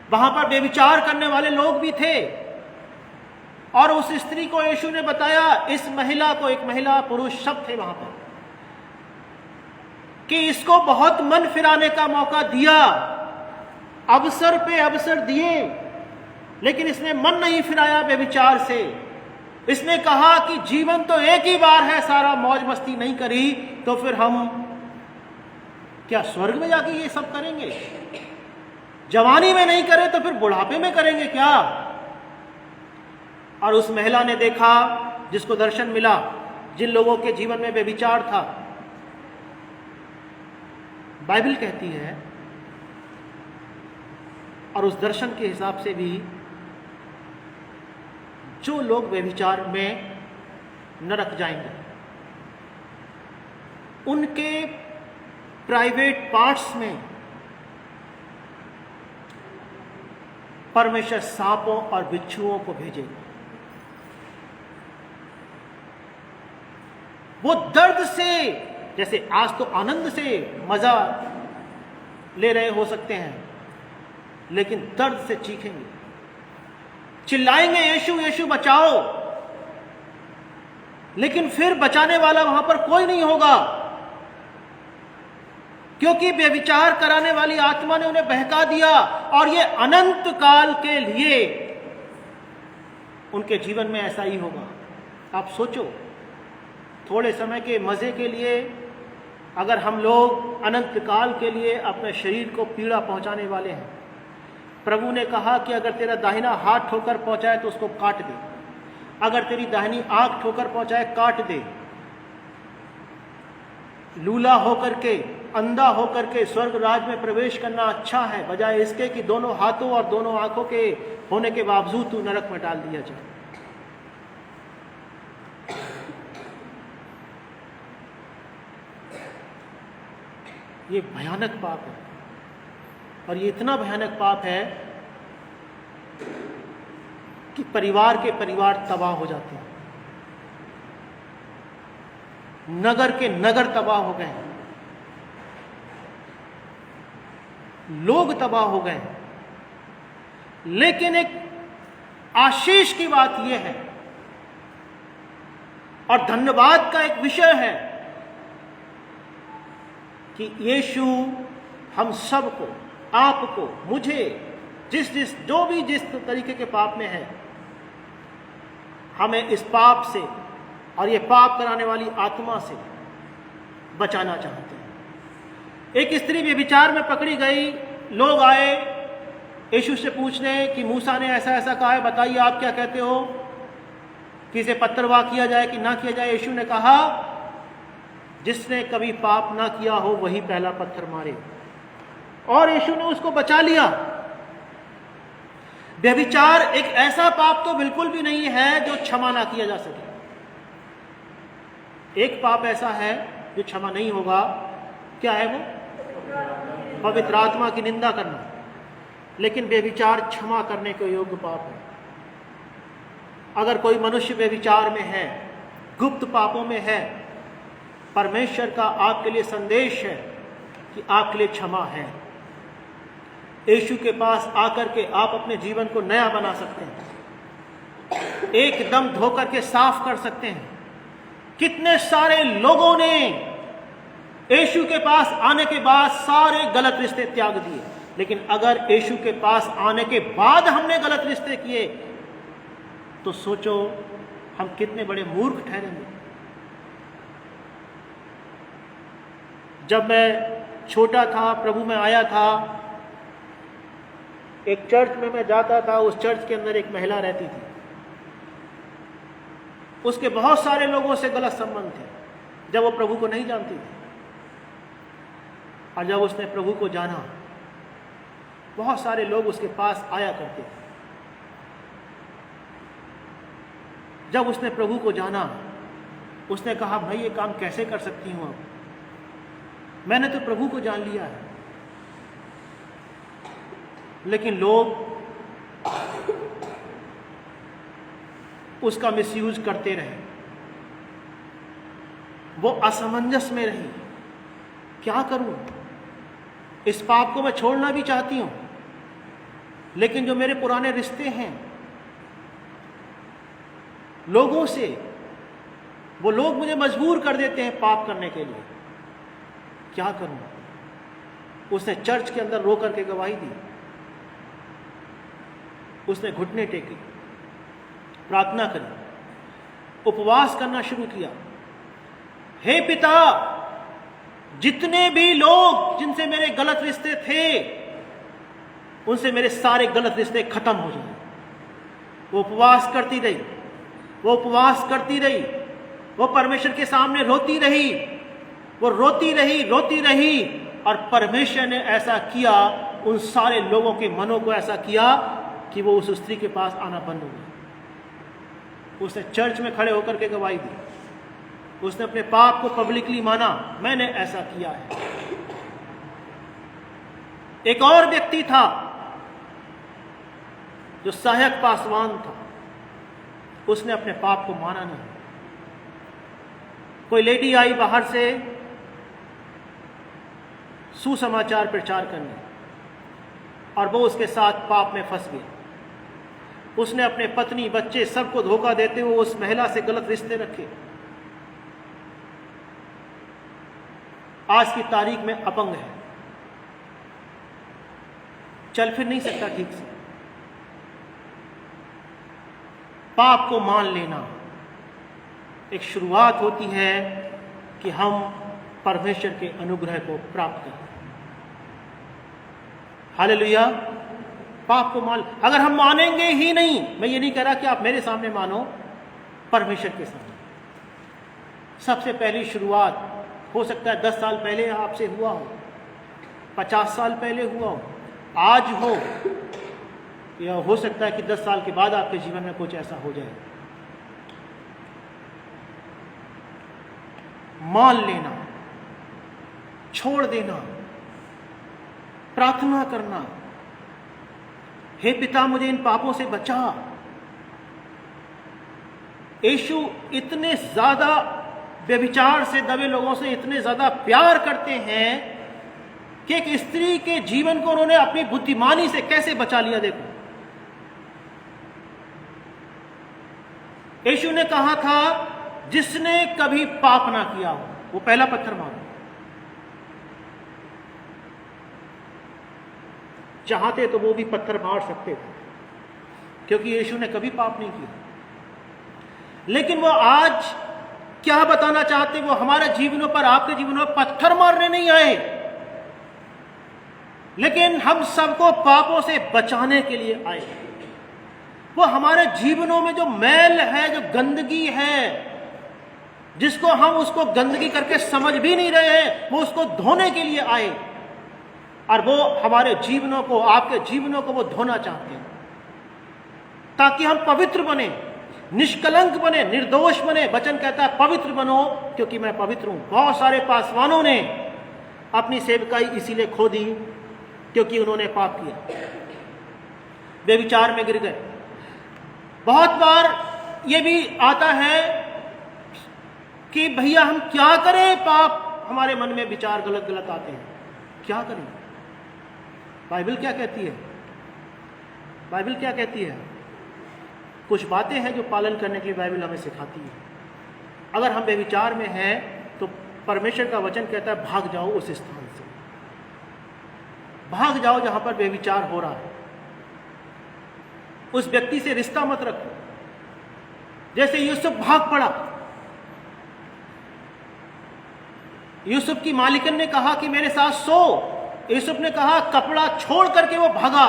वहां पर व्यभिचार करने वाले लोग भी थे। और उस स्त्री को यीशु ने बताया, इस महिला को, एक महिला पुरुष सब थे वहां पर, कि इसको बहुत मन फिराने का मौका दिया, अवसर पे अवसर दिए, लेकिन इसने मन नहीं फिराया व्यभिचार से। इसने कहा कि जीवन तो एक ही बार है, सारा मौज मस्ती नहीं करी तो फिर हम क्या स्वर्ग में जाके ये सब करेंगे? जवानी में नहीं करें तो फिर बुढ़ापे में करेंगे क्या? और उस महिला ने देखा, जिसको दर्शन मिला, जिन लोगों के जीवन में व्यभिचार था, बाइबल कहती है, और उस दर्शन के हिसाब से भी जो लोग व्यभिचार में नरक जाएंगे, उनके प्राइवेट पार्ट्स में परमेश्वर सांपों और बिच्छुओं को भेजेगा। वो दर्द से, जैसे आज तो आनंद से मजा ले रहे हो सकते हैं, लेकिन दर्द से चीखेंगे, चिल्लाएंगे, यीशु यीशु बचाओ, लेकिन फिर बचाने वाला वहां पर कोई नहीं होगा, क्योंकि व्यभिचार कराने वाली आत्मा ने उन्हें बहका दिया। और ये अनंत काल के लिए उनके जीवन में ऐसा ही होगा। आप सोचो, थोड़े समय के मजे के लिए अगर हम लोग अनंत काल के लिए अपने शरीर को पीड़ा पहुंचाने वाले हैं। प्रभु ने कहा कि अगर तेरा दाहिना हाथ ठोकर पहुंचाए तो उसको काट दे, अगर तेरी दाहिनी आंख ठोकर पहुंचाए काट दे। लूला होकर के, अंधा होकर के स्वर्ग राज में प्रवेश करना अच्छा है, बजाय इसके कि दोनों हाथों और दोनों आंखों के होने के बावजूद तू नरक में डाल दिया जाए। ये भयानक पाप है। और ये इतना भयानक पाप है कि परिवार के परिवार तबाह हो जाते हैं, नगर के नगर तबाह हो गए, लोग तबाह हो गए। लेकिन एक आशीष की बात यह है और धन्यवाद का एक विषय है कि यीशु हम सबको, आपको, मुझे, जिस तरीके के पाप में है, हमें इस पाप से और ये पाप कराने वाली आत्मा से बचाना चाहते हैं। एक स्त्री व्यभिचार में पकड़ी गई, लोग आए यीशु से पूछने कि मूसा ने ऐसा ऐसा कहा है, बताइए आप क्या कहते हो कि इसे पत्थरवाह किया जाए कि ना किया जाए। यीशु ने कहा, जिसने कभी पाप ना किया हो वही पहला पत्थर मारे, और यीशु ने उसको बचा लिया। व्यभिचार एक ऐसा पाप तो बिल्कुल भी नहीं है जो क्षमा ना किया जा सके। एक पाप ऐसा है जो क्षमा नहीं होगा, क्या है वो? पवित्र आत्मा की निंदा करना। लेकिन व्यभिचार क्षमा करने के योग्य पाप है। अगर कोई मनुष्य व्यभिचार में है, गुप्त पापों में है, परमेश्वर का आपके लिए संदेश है कि आपके लिए क्षमा है। यीशु के पास आकर के आप अपने जीवन को नया बना सकते हैं, एकदम धोकर के साफ कर सकते हैं। कितने सारे लोगों ने यीशु के पास आने के बाद सारे गलत रिश्ते त्याग दिए, लेकिन अगर यीशु के पास आने के बाद हमने गलत रिश्ते किए तो सोचो हम कितने बड़े मूर्ख ठहरेंगे। जब मैं छोटा था, प्रभु में आया था, एक चर्च में मैं जाता था। उस चर्च के अंदर एक महिला रहती थी, उसके बहुत सारे लोगों से गलत संबंध थे जब वो प्रभु को नहीं जानती थी। और जब उसने प्रभु को जाना, बहुत सारे लोग उसके पास आया करते थे। जब उसने प्रभु को जाना, उसने कहा, भाई ये काम कैसे कर सकती हूं अब, मैंने तो प्रभु को जान लिया है। लेकिन लोग उसका मिसयूज करते रहे, वो असमंजस में रही। क्या करूं? इस पाप को मैं छोड़ना भी चाहती हूं, लेकिन जो मेरे पुराने रिश्ते हैं लोगों से, वो लोग मुझे मजबूर कर देते हैं पाप करने के लिए। क्या करूं? उसने चर्च के अंदर रो करके गवाही दी। उसने घुटने टेके, प्रार्थना करी, उपवास करना शुरू किया। हे पिता, जितने भी लोग जिनसे मेरे गलत रिश्ते थे, उनसे मेरे सारे गलत रिश्ते खत्म हो जाए। वो उपवास करती रही, वो उपवास करती रही, वो परमेश्वर के सामने रोती रही, वो रोती रही, रोती रही। और परमेश्वर ने ऐसा किया, उन सारे लोगों के मनों को ऐसा किया कि वो उस स्त्री के पास आना बंद हो गया। उसने चर्च में खड़े होकर के गवाही दी। उसने अपने पाप को पब्लिकली माना, मैंने ऐसा किया है। एक और व्यक्ति था जो सहायक पासवान था, उसने अपने पाप को माना नहीं। कोई लेडी आई बाहर से सुसमाचार प्रचार करने, और वो उसके साथ पाप में फंस गया। उसने अपने पत्नी, बच्चे, सबको धोखा देते हुए उस महिला से गलत रिश्ते रखे। आज की तारीख में अपंग है, चल फिर नहीं सकता ठीक से। पाप को मान लेना एक शुरुआत होती है कि हम परमेश्वर के अनुग्रह को प्राप्त करें। हालेलुया। पाप को मान, अगर हम मानेंगे ही नहीं, मैं ये नहीं कह रहा कि आप मेरे सामने मानो, परमेश्वर के सामने। सबसे पहली शुरुआत हो सकता है 10 साल पहले आपसे हुआ हो, 50 साल पहले हुआ हो, आज हो, या हो सकता है कि 10 साल के बाद आपके जीवन में कुछ ऐसा हो जाए। मान लेना, छोड़ देना, प्रार्थना करना, हे पिता मुझे इन पापों से बचा। यीशु इतने ज्यादा व्यभिचार से दबे लोगों से इतने ज्यादा प्यार करते हैं कि एक स्त्री के जीवन को उन्होंने अपनी बुद्धिमानी से कैसे बचा लिया। देखो, यीशु ने कहा था जिसने कभी पाप ना किया हो वो पहला पत्थर मारो। चाहते तो वो भी पत्थर मार सकते थे क्योंकि यीशु ने कभी पाप नहीं किया, लेकिन वो आज क्या बताना चाहते, वो हमारे जीवनों पर, आपके जीवनों पर पत्थर मारने नहीं आए, लेकिन हम सबको पापों से बचाने के लिए आए। वो हमारे जीवनों में जो मैल है, जो गंदगी है, जिसको हम उसको गंदगी करके समझ भी नहीं रहे हैं, वो उसको धोने के लिए आए। और वो हमारे जीवनों को, आपके जीवनों को वो धोना चाहते हैं ताकि हम पवित्र बने, निष्कलंक बने, निर्दोष बने। वचन कहता है पवित्र बनो क्योंकि मैं पवित्र हूं। बहुत सारे पासवानों ने अपनी सेवकाई इसीलिए खो दी क्योंकि उन्होंने पाप किया, व्यभिचार में गिर गए। बहुत बार ये भी आता है कि भैया हम क्या करें, पाप हमारे मन में विचार गलत गलत आते हैं, क्या करें। बाइबल क्या कहती है? बाइबल क्या कहती है? कुछ बातें हैं जो पालन करने के लिए बाइबल हमें सिखाती है। अगर हम व्यभिचार में हैं तो परमेश्वर का वचन कहता है भाग जाओ उस स्थान से, भाग जाओ जहां पर व्यभिचार हो रहा है। उस व्यक्ति से रिश्ता मत रखो। जैसे यूसुफ भाग पड़ा, यूसुफ की मालिकन ने कहा कि मेरे साथ सो, यूसुफ ने कहा, कपड़ा छोड़ करके वो भागा।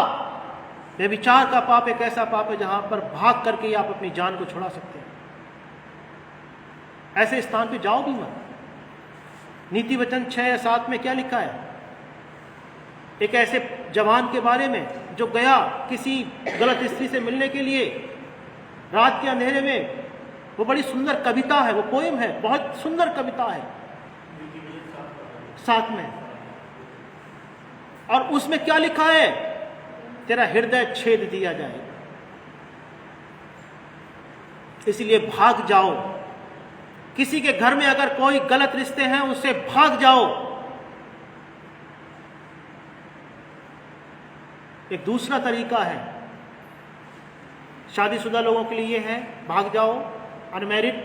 व्यभिचार का पाप एक ऐसा पाप है जहां पर भाग करके आप अपनी जान को छुड़ा सकते हैं। ऐसे स्थान पे जाओ भी मत। नीति वचन 6 या 7 में क्या लिखा है? एक ऐसे जवान के बारे में जो गया किसी गलत स्त्री से मिलने के लिए रात के अंधेरे में। वो बड़ी सुंदर कविता है, वो पोएम है, बहुत सुंदर कविता है 7 में। और उसमें क्या लिखा है? तेरा हृदय छेद दिया जाए। इसलिए भाग जाओ। किसी के घर में अगर कोई गलत रिश्ते हैं उससे भाग जाओ। एक दूसरा तरीका है शादीशुदा लोगों के लिए है भाग जाओ। अनमैरिड,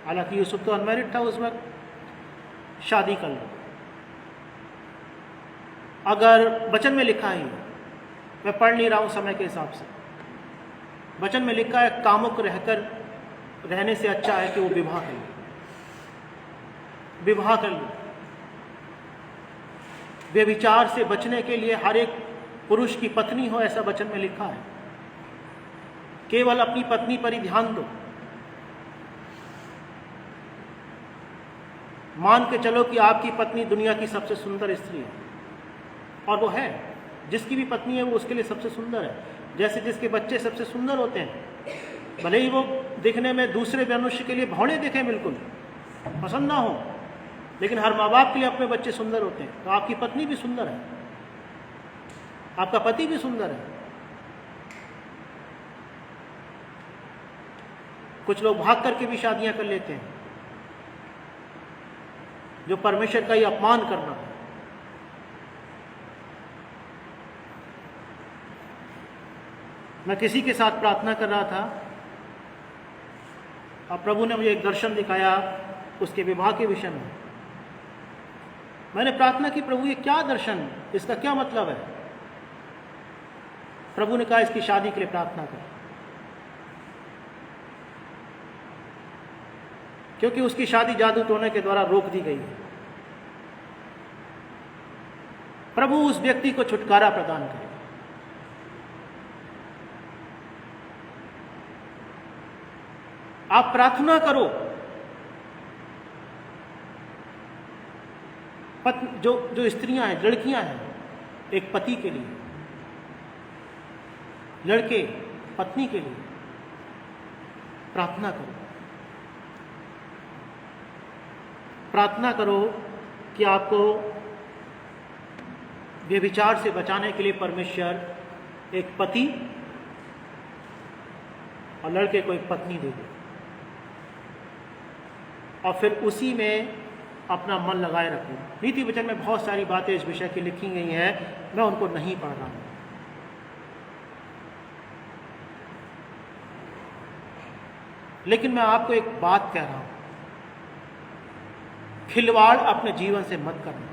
हालांकि यूसुफ तो अनमैरिड था उस वक्त, शादी कर लो। अगर वचन में लिखा है, मैं पढ़ नहीं रहा हूं समय के हिसाब से, वचन में लिखा है कामुक रहने से अच्छा है कि वो विवाह कर ले, विवाह कर ले। व्यभिचार से बचने के लिए हर एक पुरुष की पत्नी हो, ऐसा वचन में लिखा है। केवल अपनी पत्नी पर ही ध्यान दो। मान के चलो कि आपकी पत्नी दुनिया की सबसे सुंदर स्त्री है, और वो है, जिसकी भी पत्नी है वो उसके लिए सबसे सुंदर है। जैसे जिसके बच्चे सबसे सुंदर होते हैं, भले ही वो दिखने में दूसरे मनुष्य के लिए भौड़े दिखें, बिल्कुल पसंद ना हो, लेकिन हर माँ बाप के लिए अपने बच्चे सुंदर होते हैं। तो आपकी पत्नी भी सुंदर है, आपका पति भी सुंदर है। कुछ लोग भाग करके भी शादियां कर लेते हैं, जो परमेश्वर का ही अपमान करना है। मैं किसी के साथ प्रार्थना कर रहा था और प्रभु ने मुझे एक दर्शन दिखाया उसके विवाह के विषय में। मैंने प्रार्थना की, प्रभु ये क्या दर्शन, इसका क्या मतलब है? प्रभु ने कहा इसकी शादी के लिए प्रार्थना कर, क्योंकि उसकी शादी जादू टोने के द्वारा रोक दी गई है। प्रभु उस व्यक्ति को छुटकारा प्रदान करे। आप प्रार्थना करो। जो स्त्रियां हैं, लड़कियां हैं, एक पति के लिए, लड़के पत्नी के लिए प्रार्थना करो। प्रार्थना करो कि आपको व्यभिचार से बचाने के लिए परमेश्वर एक पति और लड़के को एक पत्नी दे दे और फिर उसी में अपना मन लगाए रखो। नीति वचन में बहुत सारी बातें इस विषय की लिखी गई हैं, मैं उनको नहीं पढ़ रहा हूं। लेकिन मैं आपको एक बात कह रहा हूं, खिलवाड़ अपने जीवन से मत करना।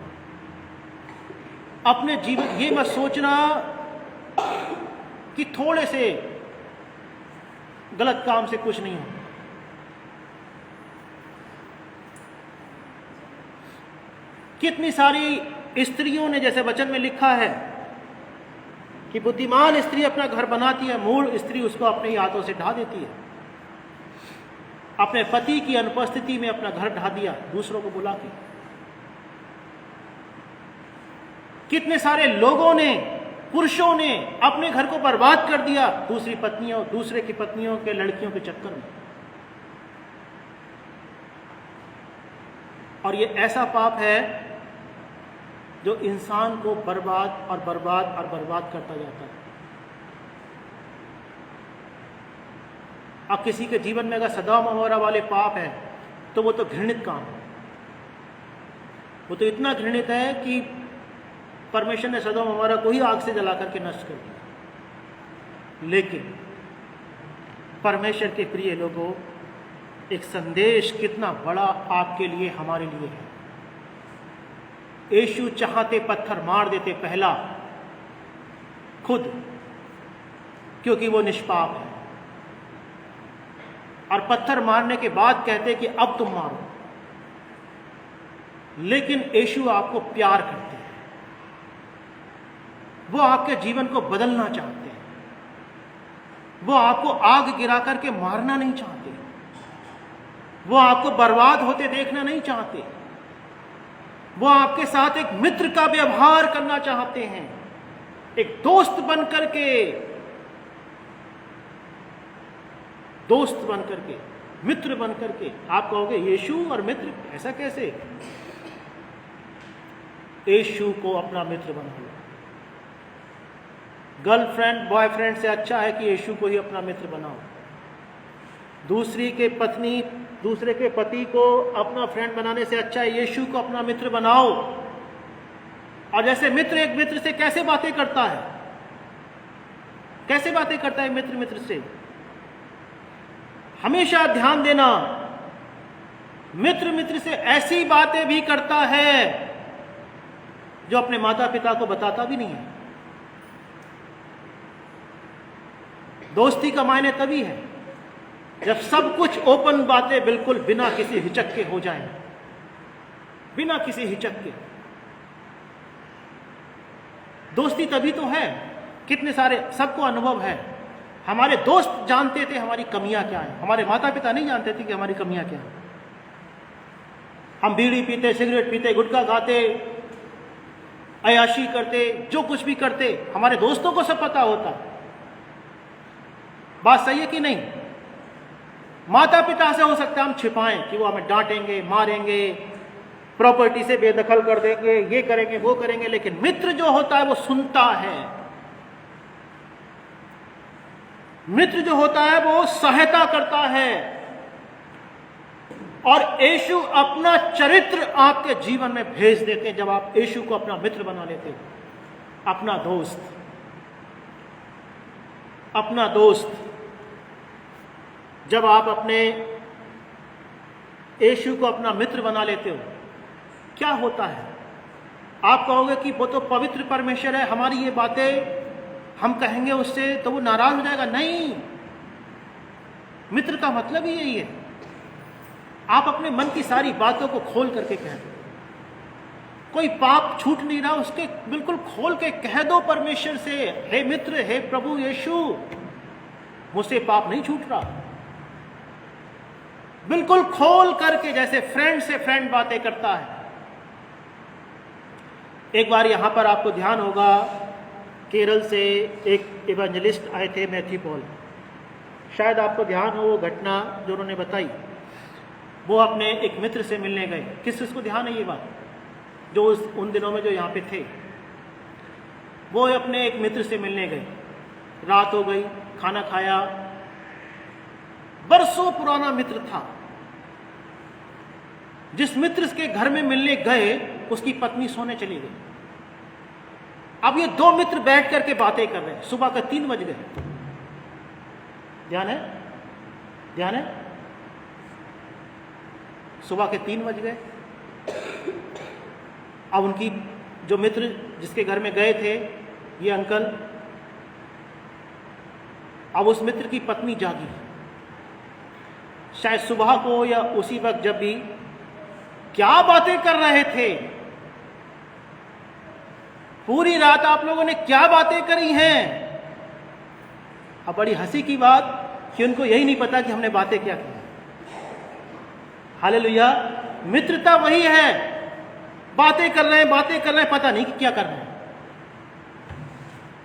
अपने जीवन ये मत सोचना कि थोड़े से गलत काम से कुछ नहीं होगा। कितनी सारी स्त्रियों ने, जैसे वचन में लिखा है कि बुद्धिमान स्त्री अपना घर बनाती है, मूढ़ स्त्री उसको अपने हाथों से ढा देती है। अपने पति की अनुपस्थिति में अपना घर ढा दिया दूसरों को बुला के। कितने सारे लोगों ने, पुरुषों ने अपने घर को बर्बाद कर दिया दूसरी पत्नियों, दूसरे की पत्नियों के, लड़कियों के चक्कर में। और ये ऐसा पाप है जो इंसान को बर्बाद और बर्बाद और बर्बाद करता जाता है। अब किसी के जीवन में अगर सदोम अमोरा वाले पाप है तो वो तो घृणित काम है। वो तो इतना घृणित है कि परमेश्वर ने सदोम अमोरा को ही आग से जला करके नष्ट कर दिया। लेकिन परमेश्वर के प्रिय लोगों, एक संदेश कितना बड़ा आपके लिए, हमारे लिए है। यीशु चाहते पत्थर मार देते पहला खुद, क्योंकि वो निष्पाप है, और पत्थर मारने के बाद कहते कि अब तुम मारो। लेकिन यीशु आपको प्यार करते हैं, वो आपके जीवन को बदलना चाहते हैं। वो आपको आग गिरा करके मारना नहीं चाहते, वो आपको बर्बाद होते देखना नहीं चाहते। वो आपके साथ एक मित्र का व्यवहार करना चाहते हैं, एक दोस्त बन करके, दोस्त बन करके, मित्र बन करके। आप कहोगे यीशु और मित्र, ऐसा कैसे? यीशु को अपना मित्र बनाओ। गर्लफ्रेंड बॉयफ्रेंड से अच्छा है कि यीशु को ही अपना मित्र बनाओ। दूसरे के पति को अपना फ्रेंड बनाने से अच्छा है यीशु को अपना मित्र बनाओ। और जैसे मित्र एक मित्र से कैसे बातें करता है, कैसे बातें करता है मित्र मित्र से, हमेशा ध्यान देना। मित्र मित्र से ऐसी बातें भी करता है जो अपने माता पिता को बताता भी नहीं है। दोस्ती का मायने तभी है जब सब कुछ ओपन बातें बिल्कुल बिना किसी हिचक के हो जाए, बिना किसी हिचक के। दोस्ती तभी तो है। कितने सारे, सबको अनुभव है, हमारे दोस्त जानते थे हमारी कमियां क्या है, हमारे माता पिता नहीं जानते थे कि हमारी कमियां क्या है। हम बीड़ी पीते, सिगरेट पीते, गुटखा खाते, अयाशी करते, जो कुछ भी करते, हमारे दोस्तों को सब पता होता। बात सही है कि नहीं? माता पिता से हो सकता है हम छिपाएं कि वो हमें डांटेंगे, मारेंगे, प्रॉपर्टी से बेदखल कर देंगे, ये करेंगे, वो करेंगे। लेकिन मित्र जो होता है वो सुनता है। मित्र जो होता है वो सहायता करता है। और यीशु अपना चरित्र आपके जीवन में भेज देते हैं जब आप यीशु को अपना मित्र बना लेते हो, अपना दोस्त, अपना दोस्त। जब आप अपने यीशु को अपना मित्र बना लेते हो, क्या होता है? आप कहोगे कि वो तो पवित्र परमेश्वर है, हमारी ये बातें हम कहेंगे उससे तो वो नाराज हो जाएगा। नहीं, मित्र का मतलब ही यही है। आप अपने मन की सारी बातों को खोल करके कह दो। कोई पाप छूट नहीं रहा, उसके बिल्कुल खोल के कह दो परमेश्वर से, हे मित्र, हे प्रभु यीशु, मुझसे पाप नहीं छूट रहा। बिल्कुल खोल करके, जैसे फ्रेंड से फ्रेंड बातें करता है। एक बार यहां पर आपको ध्यान होगा, केरल से एक इवेंजलिस्ट आए थे, मैथ्यू पॉल। शायद आपको ध्यान हो वो घटना जो उन्होंने बताई। वो अपने एक मित्र से मिलने गए। किस को ध्यान है ये बात? जो उन दिनों में जो यहाँ पे थे, वो अपने एक मित्र से मिलने गए। रात हो गई, खाना खाया, बरसों पुराना मित्र था। जिस मित्र के घर में मिलने गए उसकी पत्नी सोने चली गई। अब ये दो मित्र बैठ करके बातें कर रहे हैं। सुबह के 3 बज गए। ध्यान है, ध्यान है, सुबह के 3 बज गए। अब उनकी जो मित्र जिसके घर में गए थे, ये अंकल, अब उस मित्र की पत्नी जागी, शायद सुबह को या उसी वक्त जब भी क्या बातें कर रहे थे। पूरी रात आप लोगों ने क्या बातें करी हैं। अब बड़ी हंसी की बात कि उनको यही नहीं पता कि हमने बातें क्या की। हालेलुया। मित्रता वही है, बातें कर रहे हैं, बातें कर रहे हैं, पता नहीं कि क्या कर रहे हैं।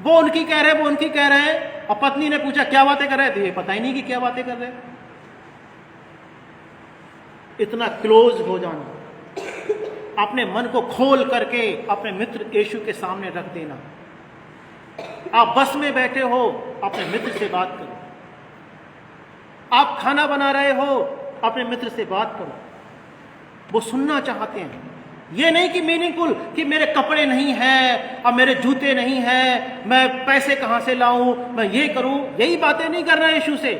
वो उनकी कह रहे हैं, वो उनकी कह रहे हैं, और पत्नी ने पूछा क्या बातें कर रहे थे, पता ही नहीं कि क्या बातें कर रहे हैं। इतना क्लोज हो जाना, अपने मन को खोल करके अपने मित्र यीशु के सामने रख देना। आप बस में बैठे हो, अपने मित्र से बात करो। आप खाना बना रहे हो, अपने मित्र से बात करो। वो सुनना चाहते हैं। ये नहीं कि मीनिंगफुल कि मेरे कपड़े नहीं हैं और मेरे जूते नहीं हैं, मैं पैसे कहां से लाऊं, मैं ये करूं। यही बातें नहीं करना यीशु से।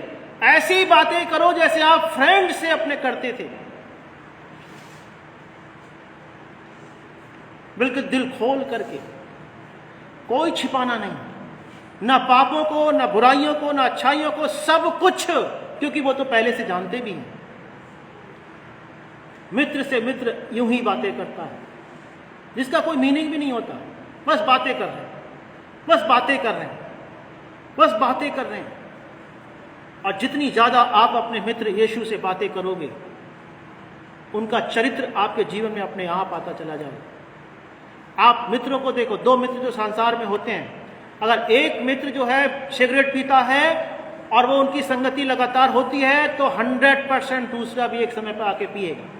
ऐसी बातें करो जैसे आप फ्रेंड से अपने करते थे, बिल्कुल दिल खोल करके, कोई छिपाना नहीं, ना पापों को, ना बुराइयों को, ना अच्छाइयों को, सब कुछ, क्योंकि वो तो पहले से जानते भी हैं। मित्र से मित्र यूं ही बातें करता है, जिसका कोई मीनिंग भी नहीं होता। बस बातें कर रहे हैं, बस बातें कर रहे हैं, बस बातें कर रहे हैं। और जितनी ज्यादा आप अपने मित्र यीशु से बातें करोगे, उनका चरित्र आपके जीवन में अपने आप आता चला जाएगा। आप मित्रों को देखो, 2 मित्र जो संसार में होते हैं, अगर एक मित्र जो है सिगरेट पीता है और वो उनकी संगति लगातार होती है, तो 100% दूसरा भी एक समय पर आके पिएगा।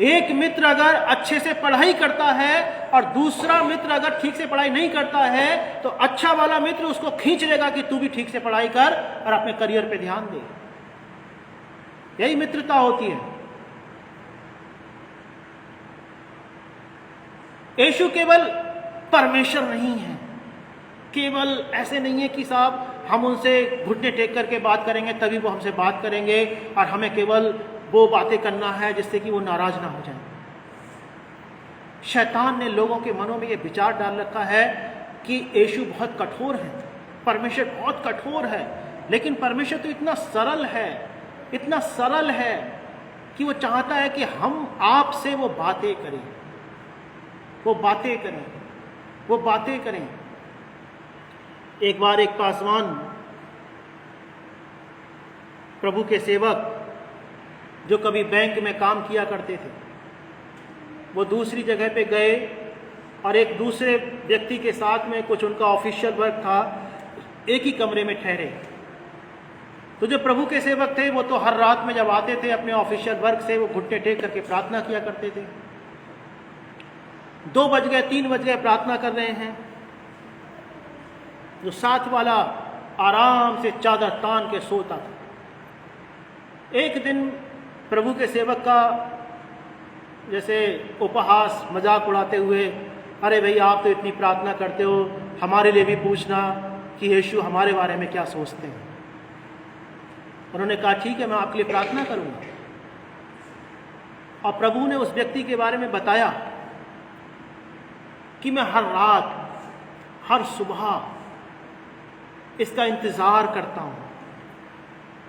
एक मित्र अगर अच्छे से पढ़ाई करता है और दूसरा मित्र अगर ठीक से पढ़ाई नहीं करता है, तो अच्छा वाला मित्र उसको खींच लेगा कि तू भी ठीक से पढ़ाई कर और अपने करियर पे ध्यान दे। यही मित्रता होती है। यीशु केवल परमेश्वर नहीं है, केवल ऐसे नहीं है कि साहब हम उनसे घुटने टेक करके बात करेंगे तभी वो हमसे बात करेंगे और हमें केवल वो बातें करना है जिससे कि वो नाराज ना हो जाए। शैतान ने लोगों के मनों में ये विचार डाल रखा है कि यीशु बहुत कठोर है, परमेश्वर बहुत कठोर है। लेकिन परमेश्वर तो इतना सरल है, इतना सरल है कि वो चाहता है कि हम आपसे वो बातें करें, वो बातें करें, वो बातें करें। एक बार एक पासवान, प्रभु के सेवक जो कभी बैंक में काम किया करते थे, वो दूसरी जगह पे गए और एक दूसरे व्यक्ति के साथ में कुछ उनका ऑफिशियल वर्क था, एक ही कमरे में ठहरे। तो जो प्रभु के सेवक थे वो तो हर रात में जब आते थे अपने ऑफिशियल वर्क से, वो घुटने टेक करके प्रार्थना किया करते थे। 2 बज गए, 3 बज गए, प्रार्थना कर रहे हैं। जो साथ वाला आराम से चादर तान के सोता था। एक दिन प्रभु के सेवक का जैसे उपहास मजाक उड़ाते हुए, अरे भाई आप तो इतनी प्रार्थना करते हो, हमारे लिए भी पूछना कि यीशु हमारे बारे में क्या सोचते हैं। उन्होंने कहा ठीक है, मैं आपके लिए प्रार्थना करूंगा। और प्रभु ने उस व्यक्ति के बारे में बताया कि मैं हर रात, हर सुबह इसका इंतजार करता हूं,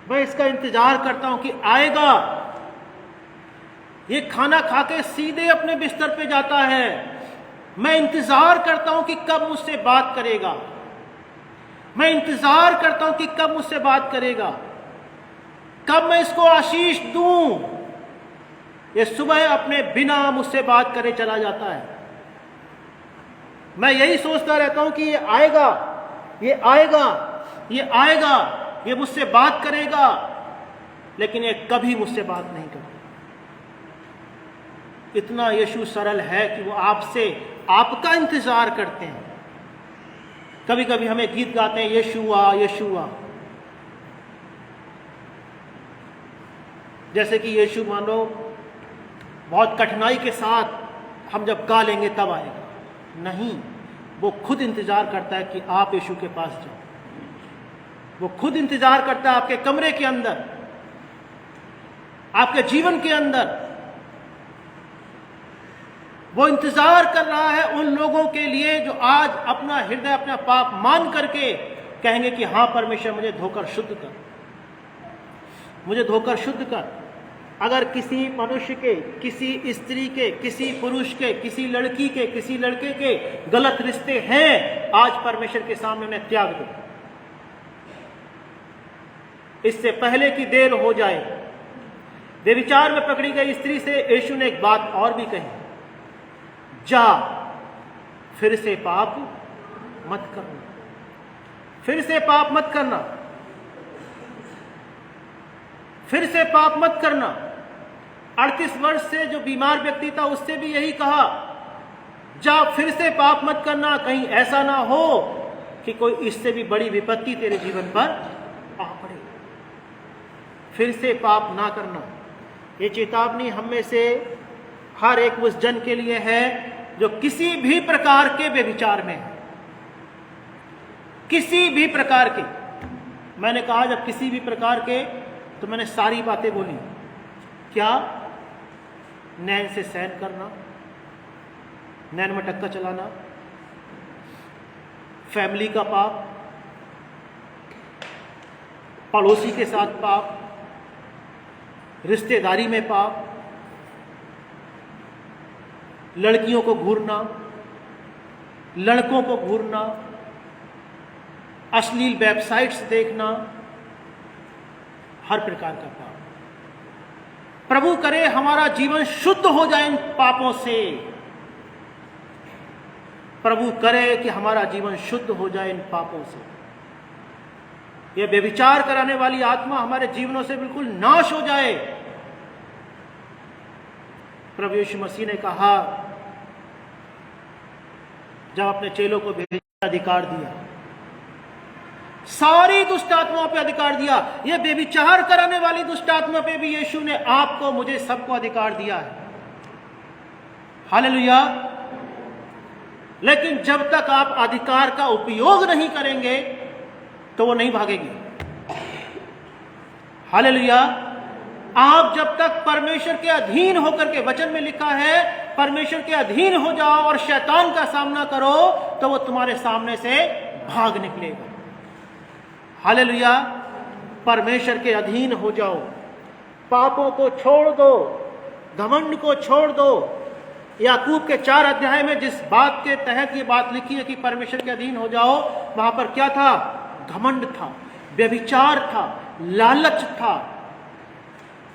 मैं इसका इंतजार करता हूं कि आएगा। ये खाना खा के सीधे अपने बिस्तर पे जाता है, मैं इंतजार करता हूं कि कब मुझसे बात करेगा, मैं इंतजार करता हूं कि कब मुझसे बात करेगा, कब मैं इसको आशीष दूं। ये सुबह अपने बिना मुझसे बात करे चला जाता है। मैं यही सोचता रहता हूं कि ये आएगा, ये आएगा, ये आएगा, ये मुझसे बात करेगा, लेकिन ये कभी मुझसे बात नहीं करता। इतना यीशु सरल है कि वो आपसे आपका इंतजार करते हैं। कभी कभी हमें गीत गाते हैं, यीशुआ यीशुआ, जैसे कि यीशु मानो बहुत कठिनाई के साथ हम जब गा लेंगे तब आएगा। नहीं, वो खुद इंतजार करता है कि आप यीशु के पास जाओ। वो खुद इंतजार करता है आपके कमरे के अंदर, आपके जीवन के अंदर। वो इंतजार कर रहा है उन लोगों के लिए जो आज अपना हृदय, अपना पाप मान करके कहेंगे कि हाँ परमेश्वर, मुझे धोकर शुद्ध कर, मुझे धोकर शुद्ध कर। अगर किसी मनुष्य के, किसी स्त्री के, किसी पुरुष के, किसी लड़की के, किसी लड़के के गलत रिश्ते हैं, आज परमेश्वर के सामने उन्हें त्याग दो, इससे पहले कि देर हो जाए। व्यभिचार में पकड़ी गई स्त्री से यीशु ने एक बात और भी कही, जा फिर से पाप मत करना, फिर से पाप मत करना, फिर से पाप मत करना। 38 वर्ष से जो बीमार व्यक्ति था उससे भी यही कहा, जा फिर से पाप मत करना, कहीं ऐसा ना हो कि कोई इससे भी बड़ी विपत्ति तेरे जीवन पर आ पड़े। फिर से पाप ना करना। ये चेतावनी हम में से हर एक उस जन के लिए है जो किसी भी प्रकार के व्यभिचार में है, किसी भी प्रकार के। मैंने कहा जब किसी भी प्रकार के, तो मैंने सारी बातें बोली। क्या? नैन से सैन करना, नैन में टक्का चलाना, फैमिली का पाप, पड़ोसी के साथ पाप, रिश्तेदारी में पाप, लड़कियों को घूरना, लड़कों को घूरना, अश्लील वेबसाइट्स देखना, हर प्रकार का पाप। प्रभु करे हमारा जीवन शुद्ध हो जाए इन पापों से। प्रभु करे कि हमारा जीवन शुद्ध हो जाए इन पापों से। यह व्यभिचार कराने वाली आत्मा हमारे जीवनों से बिल्कुल नाश हो जाए। प्रभु यीशु मसीह ने कहा, जब अपने चेलों को अधिकार दिया, सारी दुष्ट आत्माओं पे अधिकार दिया, यह व्यभिचार कराने वाली दुष्ट आत्मा पे भी यीशु ने आपको, मुझे, सबको अधिकार दिया है। हालेलुया। लेकिन जब तक आप अधिकार का उपयोग नहीं करेंगे तो वो नहीं भागेगी। हालेलुया। आप जब तक परमेश्वर के अधीन होकर के, वचन में लिखा है परमेश्वर के अधीन हो जाओ और शैतान का सामना करो, तो वो तुम्हारे सामने से भाग निकलेगा। हालेलुया। परमेश्वर के अधीन हो जाओ, पापों को छोड़ दो, घमंड को छोड़ दो। याकूब के 4 अध्याय में जिस बात के तहत ये बात लिखी है कि परमेश्वर के अधीन हो जाओ, वहां पर क्या था? घमंड था, व्यभिचार था, लालच था।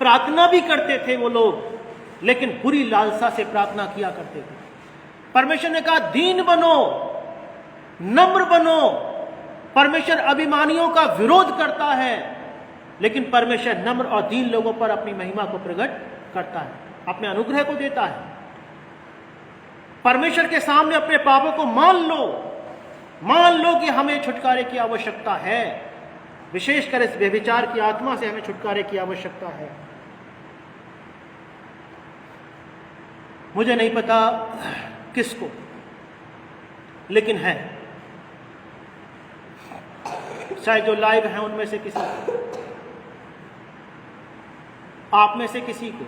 प्रार्थना भी करते थे वो लोग, लेकिन बुरी लालसा से प्रार्थना किया करते थे। परमेश्वर ने कहा दीन बनो, नम्र बनो। परमेश्वर अभिमानियों का विरोध करता है, लेकिन परमेश्वर नम्र और दीन लोगों पर अपनी महिमा को प्रकट करता है, अपने अनुग्रह को देता है। परमेश्वर के सामने अपने पापों को मान लो कि हमें छुटकारे की आवश्यकता है। विशेषकर इस व्यभिचार की आत्मा से हमें छुटकारे की आवश्यकता है। मुझे नहीं पता किसको, लेकिन है, शायद जो लाइव हैं उनमें से किसी को, आप में से किसी को।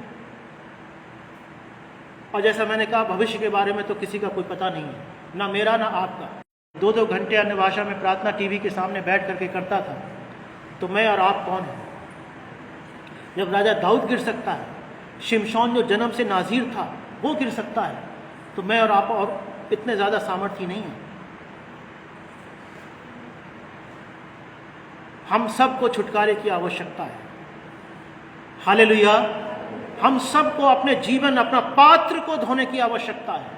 और जैसा मैंने कहा, भविष्य के बारे में तो किसी का कोई पता नहीं है, ना मेरा ना आपका। 2-2 घंटे अन्य भाषा में प्रार्थना टीवी के सामने बैठ करके करता था, तो मैं और आप कौन है? जब राजा दाऊद गिर सकता है, शिमशोन जो जन्म से नाजीर था वो गिर सकता है, तो मैं और आप और इतने ज्यादा सामर्थ्य नहीं है। हम सबको छुटकारे की आवश्यकता है। हालेलुया। हम सबको अपने जीवन, अपना पात्र को धोने की आवश्यकता है।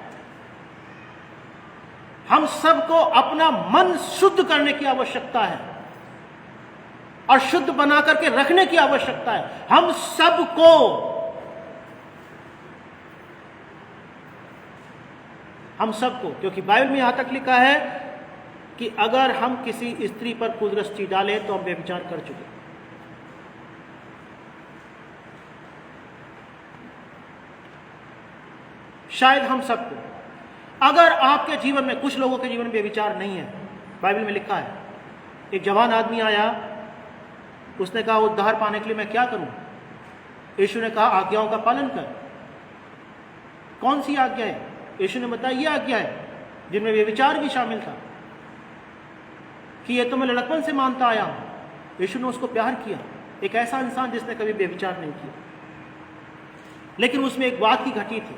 हम सबको अपना मन शुद्ध करने की आवश्यकता है और शुद्ध बना करके रखने की आवश्यकता है। हम हम सबको, क्योंकि बाइबल में यहाँ तक लिखा है कि अगर हम किसी स्त्री पर कुदरस्ती डालें तो हम व्यभिचार कर चुके। शायद हम सबको, अगर आपके जीवन में, कुछ लोगों के जीवन में व्यभिचार नहीं है, बाइबल में लिखा है, एक जवान आदमी आया, उसने कहा उद्धार पाने के लिए मैं क्या करूं? यीशु ने कहा आज्ञाओं का पालन कर। कौन सी आज्ञा है? यीशु ने बताया ये आज्ञा है, जिनमें व्यभिचार भी शामिल था, कि ये तो मैं लड़कपन से मानता आया हूं। यीशु ने उसको प्यार किया, एक ऐसा इंसान जिसने कभी व्यभिचार नहीं किया, लेकिन उसमें एक बात की घटी थी,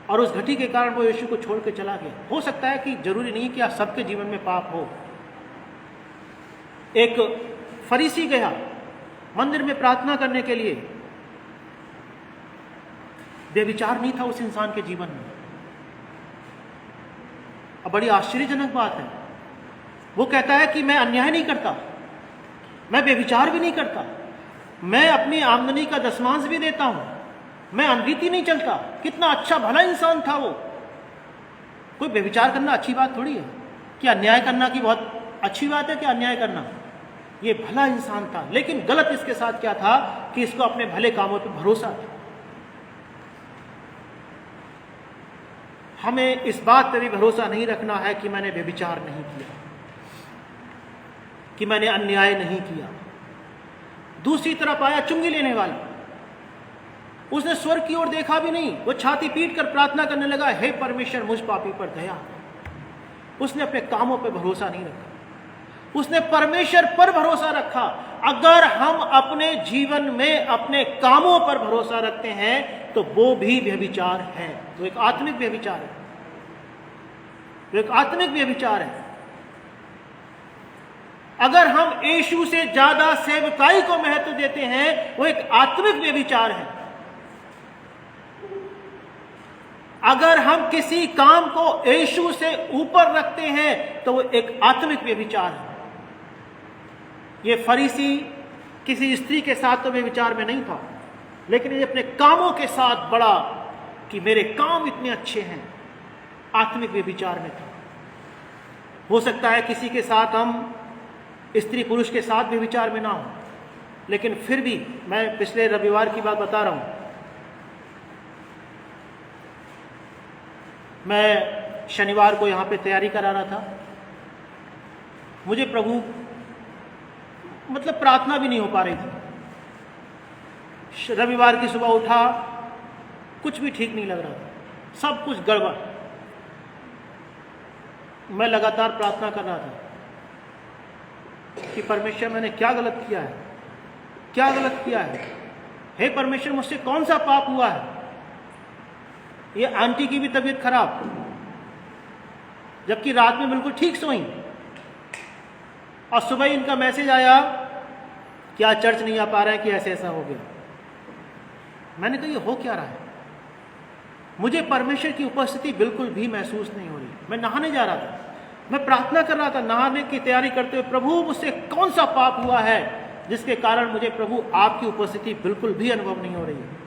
और उस घटी के कारण वो यीशु को छोड़ के चला गया। हो सकता है कि जरूरी नहीं कि आप सबके जीवन में पाप हो। एक फरीसी गया मंदिर में प्रार्थना करने के लिए, व्यभिचार नहीं था उस इंसान के जीवन में। अब बड़ी आश्चर्यजनक बात है, वो कहता है कि मैं अन्याय नहीं करता, मैं व्यभिचार भी नहीं करता, मैं अपनी आमदनी का दशमांश भी देता हूं, मैं अनरीति नहीं चलता। कितना अच्छा भला इंसान था वो। कोई व्यभिचार करना अच्छी बात थोड़ी है कि अन्याय करना की बहुत अच्छी बात है कि अन्याय करना। ये भला इंसान था, लेकिन गलत इसके साथ क्या था कि इसको अपने भले कामों पर भरोसा था। हमें इस बात पर भी भरोसा नहीं रखना है कि मैंने व्यभिचार नहीं किया, कि मैंने अन्याय नहीं किया। दूसरी तरफ आया चुंगी लेने वाला, उसने स्वर्ग की ओर देखा भी नहीं, वो छाती पीट कर प्रार्थना करने लगा, हे परमेश्वर मुझ पापी पर दया। उसने अपने कामों पर भरोसा नहीं रखा, उसने परमेश्वर पर भरोसा रखा। अगर हम अपने जीवन में अपने कामों पर भरोसा रखते हैं तो वो भी व्यभिचार है, वो एक आत्मिक व्यभिचार है, वो एक आत्मिक व्यभिचार है। अगर हम यीशु से ज्यादा सेवकाई को महत्व देते हैं, वो एक आत्मिक व्यभिचार है। अगर हम किसी काम को यीशु से ऊपर रखते हैं तो वो एक आत्मिक व्यभिचार है। ये फरीसी किसी स्त्री के साथ तो व्यभिचार में नहीं था, लेकिन ये अपने कामों के साथ बड़ा कि मेरे काम इतने अच्छे हैं, आत्मिक व्यभिचार में था। हो सकता है किसी के साथ हम स्त्री पुरुष के साथ व्यभिचार में ना हो, लेकिन फिर भी मैं पिछले रविवार की बात बता रहा हूं। मैं शनिवार को यहाँ पे तैयारी करा रहा था, मुझे प्रभु मतलब प्रार्थना भी नहीं हो पा रही थी। रविवार की सुबह उठा, कुछ भी ठीक नहीं लग रहा था, सब कुछ गड़बड़। मैं लगातार प्रार्थना कर रहा था कि परमेश्वर मैंने क्या गलत किया है, क्या गलत किया है। हे परमेश्वर मुझसे कौन सा पाप हुआ है। ये आंटी की भी तबीयत खराब, जबकि रात में बिल्कुल ठीक सोई, और सुबह ही इनका मैसेज आया कि आज चर्च नहीं आ पा रहा है, कि ऐसे ऐसा हो गया। मैंने कहा ये हो क्या रहा है। मुझे परमेश्वर की उपस्थिति बिल्कुल भी महसूस नहीं हो रही। मैं नहाने जा रहा था, मैं प्रार्थना कर रहा था, नहाने की तैयारी करते हुए, प्रभु मुझसे कौन सा पाप हुआ है जिसके कारण मुझे प्रभु आपकी उपस्थिति बिल्कुल भी अनुभव नहीं हो रही है।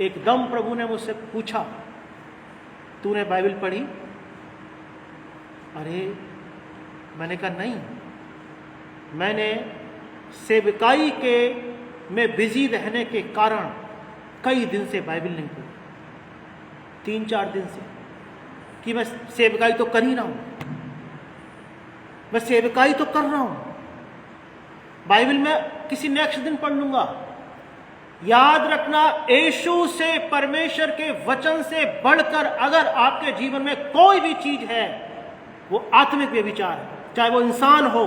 एकदम प्रभु ने मुझसे पूछा, तूने बाइबल पढ़ी? अरे मैंने कहा नहीं, मैंने सेवकाई के में बिजी रहने के कारण कई दिन से बाइबल नहीं पढ़ी, 3-4 दिन से, कि मैं सेवकाई तो कर ही रहा हूं, मैं सेवकाई तो कर रहा हूं, बाइबल में किसी नेक्स्ट दिन पढ़ लूंगा। याद रखना, यीशु से, परमेश्वर के वचन से बढ़कर अगर आपके जीवन में कोई भी चीज है, वो आत्मिक व्यभिचार है। चाहे वो इंसान हो,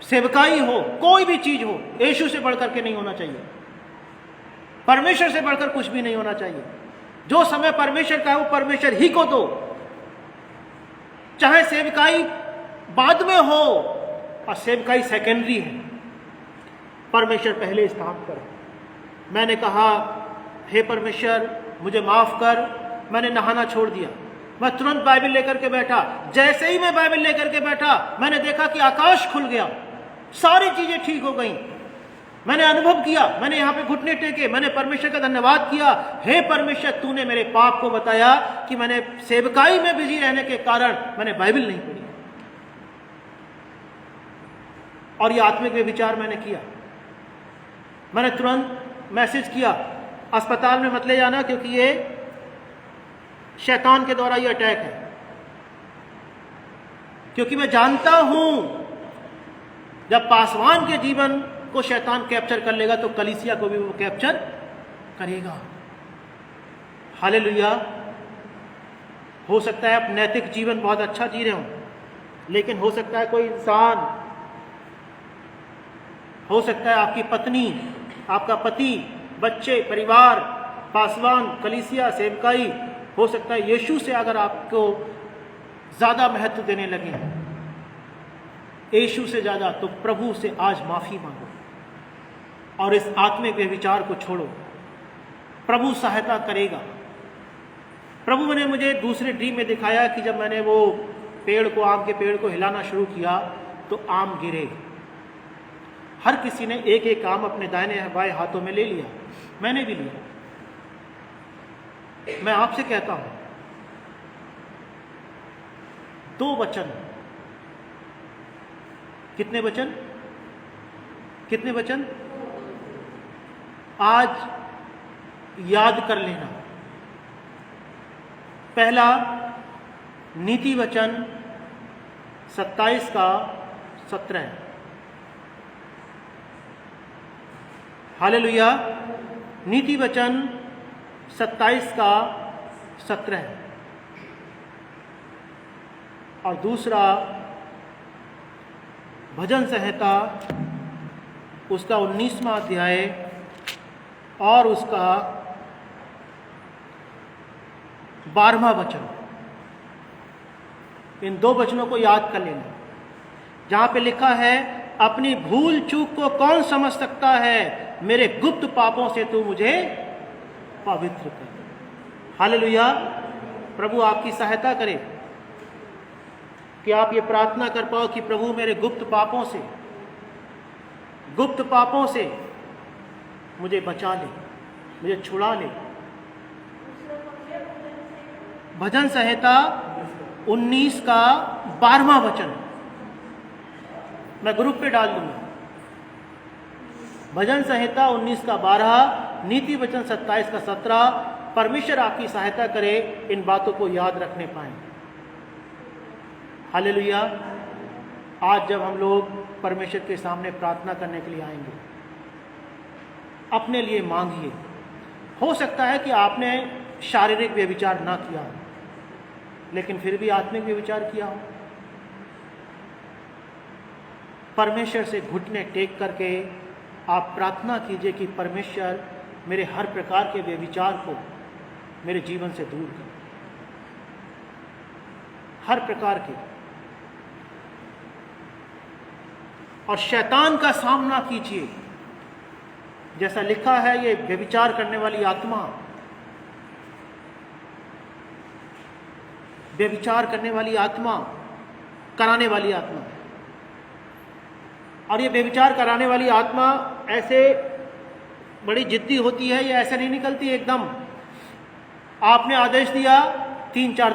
सेवकाई हो, कोई भी चीज हो, यीशु से बढ़कर के नहीं होना चाहिए, परमेश्वर से बढ़कर कुछ भी नहीं होना चाहिए। जो समय परमेश्वर का है वो परमेश्वर ही को दो। चाहे सेवकाई बाद में हो, और सेवकाई सेकेंडरी है, परमेश्वर पहले स्थान पर है। मैंने कहा हे परमेश्वर मुझे माफ कर, मैंने नहाना छोड़ दिया, मैं तुरंत बाइबल लेकर के बैठा। जैसे ही मैं बाइबल लेकर के बैठा, मैंने देखा कि आकाश खुल गया, सारी चीजें ठीक हो गई। मैंने अनुभव किया, मैंने यहां पे घुटने टेके, मैंने परमेश्वर का धन्यवाद किया, हे परमेश्वर तूने मेरे पाप को बताया कि मैंने सेवकाई में बिजी रहने के कारण मैंने बाइबल नहीं पढ़ी। और ये आत्मिक व्यभिचार मैंने किया। मैंने तुरंत मैसेज किया, अस्पताल में मत ले जाना क्योंकि ये शैतान के द्वारा ये अटैक है। क्योंकि मैं जानता हूं जब पासवान के जीवन को शैतान कैप्चर कर लेगा तो कलीसिया को भी वो कैप्चर करेगा। हालेलुया। हो सकता है आप नैतिक जीवन बहुत अच्छा जी रहे हो, लेकिन हो सकता है कोई इंसान, हो सकता है आपकी पत्नी, आपका पति, बच्चे, परिवार, पासवान, कलीसिया, सेवकाई, हो सकता है यीशु से अगर आपको ज्यादा महत्व देने लगे, यीशु से ज्यादा, तो प्रभु से आज माफी मांगो और इस आत्मिक व्यभिचार को छोड़ो। प्रभु सहायता करेगा। प्रभु ने मुझे दूसरे ड्रीम में दिखाया कि जब मैंने वो पेड़ को, आम के पेड़ को हिलाना शुरू किया तो आम गिरे। हर किसी ने एक एक आम अपने दाहिने बाएं हाथों में ले लिया, मैंने भी लिया। मैं आपसे कहता हूं, 2 वचन, कितने वचन, कितने वचन आज याद कर लेना। पहला नीति वचन 27 का 17। हालेलुया। नीति वचन 27 का 17। और दूसरा भजन संहिता उसका 19वां अध्याय और उसका 12वां वचन। इन 2 वचनों को याद कर लेना, जहां पे लिखा है, अपनी भूल चूक को कौन समझ सकता है, मेरे गुप्त पापों से तू मुझे पवित्र कर। हालेलुया। प्रभु आपकी सहायता करे कि आप ये प्रार्थना कर पाओ कि प्रभु मेरे गुप्त पापों से मुझे बचा ले, मुझे छुड़ा ले। भजन संहिता 19 का 12वां वचन मैं ग्रुप पे डाल दूंगा। भजन संहिता 19 का 12, नीति वचन 27 का 17। परमेश्वर आपकी सहायता करे इन बातों को याद रखने पाए। हालेलुया। आज जब हम लोग परमेश्वर के सामने प्रार्थना करने के लिए आएंगे, अपने लिए मांगिए। हो सकता है कि आपने शारीरिक व्यभिचार ना किया हो, लेकिन फिर भी आत्मिक व्यभिचार किया हो। परमेश्वर से घुटने टेक करके आप प्रार्थना कीजिए कि परमेश्वर मेरे हर प्रकार के व्यभिचार को मेरे जीवन से दूर कर, हर प्रकार के। और शैतान का सामना कीजिए। जैसा लिखा है, ये व्यभिचार करने वाली आत्मा, व्यभिचार करने वाली आत्मा, कराने वाली आत्मा, और ये व्यभिचार कराने वाली आत्मा ऐसे बड़ी जिद्दी होती है, ये ऐसे नहीं निकलती एकदम। आपने आदेश दिया, 3-4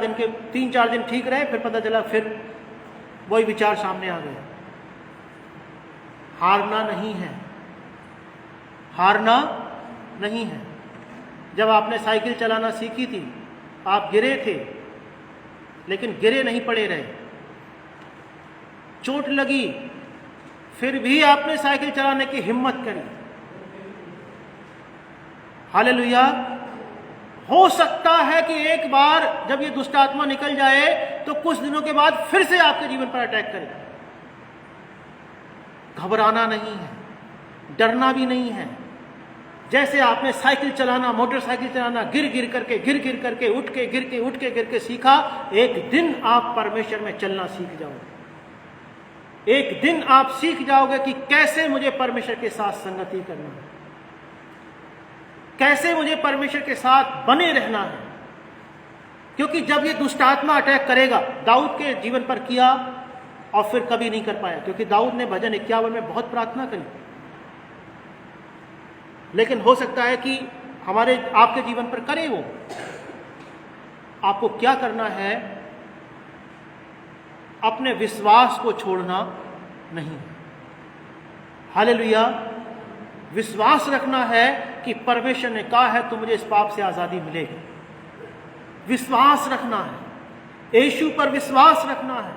दिन ठीक रहे, फिर पता चला फिर वही विचार सामने आ गया। हारना नहीं है, हारना नहीं है। जब आपने साइकिल चलाना सीखी थी, आप गिरे थे, लेकिन गिरे नहीं पड़े रहे, चोट लगी, फिर भी आपने साइकिल चलाने की हिम्मत करी। हालेलुया। हो सकता है कि एक बार जब ये दुष्ट आत्मा निकल जाए तो कुछ दिनों के बाद फिर से आपके जीवन पर अटैक करे। घबराना नहीं है, डरना भी नहीं है। जैसे आपने साइकिल चलाना, मोटरसाइकिल चलाना गिर गिर करके उठ के सीखा, एक दिन आप परमेश्वर में चलना सीख जाओगे। एक दिन आप सीख जाओगे कि कैसे मुझे परमेश्वर के साथ संगति करना है, कैसे मुझे परमेश्वर के साथ बने रहना है। क्योंकि जब ये दुष्ट आत्मा अटैक करेगा, दाऊद के जीवन पर किया और फिर कभी नहीं कर पाया, क्योंकि दाऊद ने भजन 51 में बहुत प्रार्थना करी। लेकिन हो सकता है कि हमारे आपके जीवन पर करे वो। आपको क्या करना है? अपने विश्वास को छोड़ना नहीं। हालेलुया। विश्वास रखना है कि परमेश्वर ने कहा है तो मुझे इस पाप से आजादी मिलेगी। विश्वास रखना है, यीशु पर विश्वास रखना है।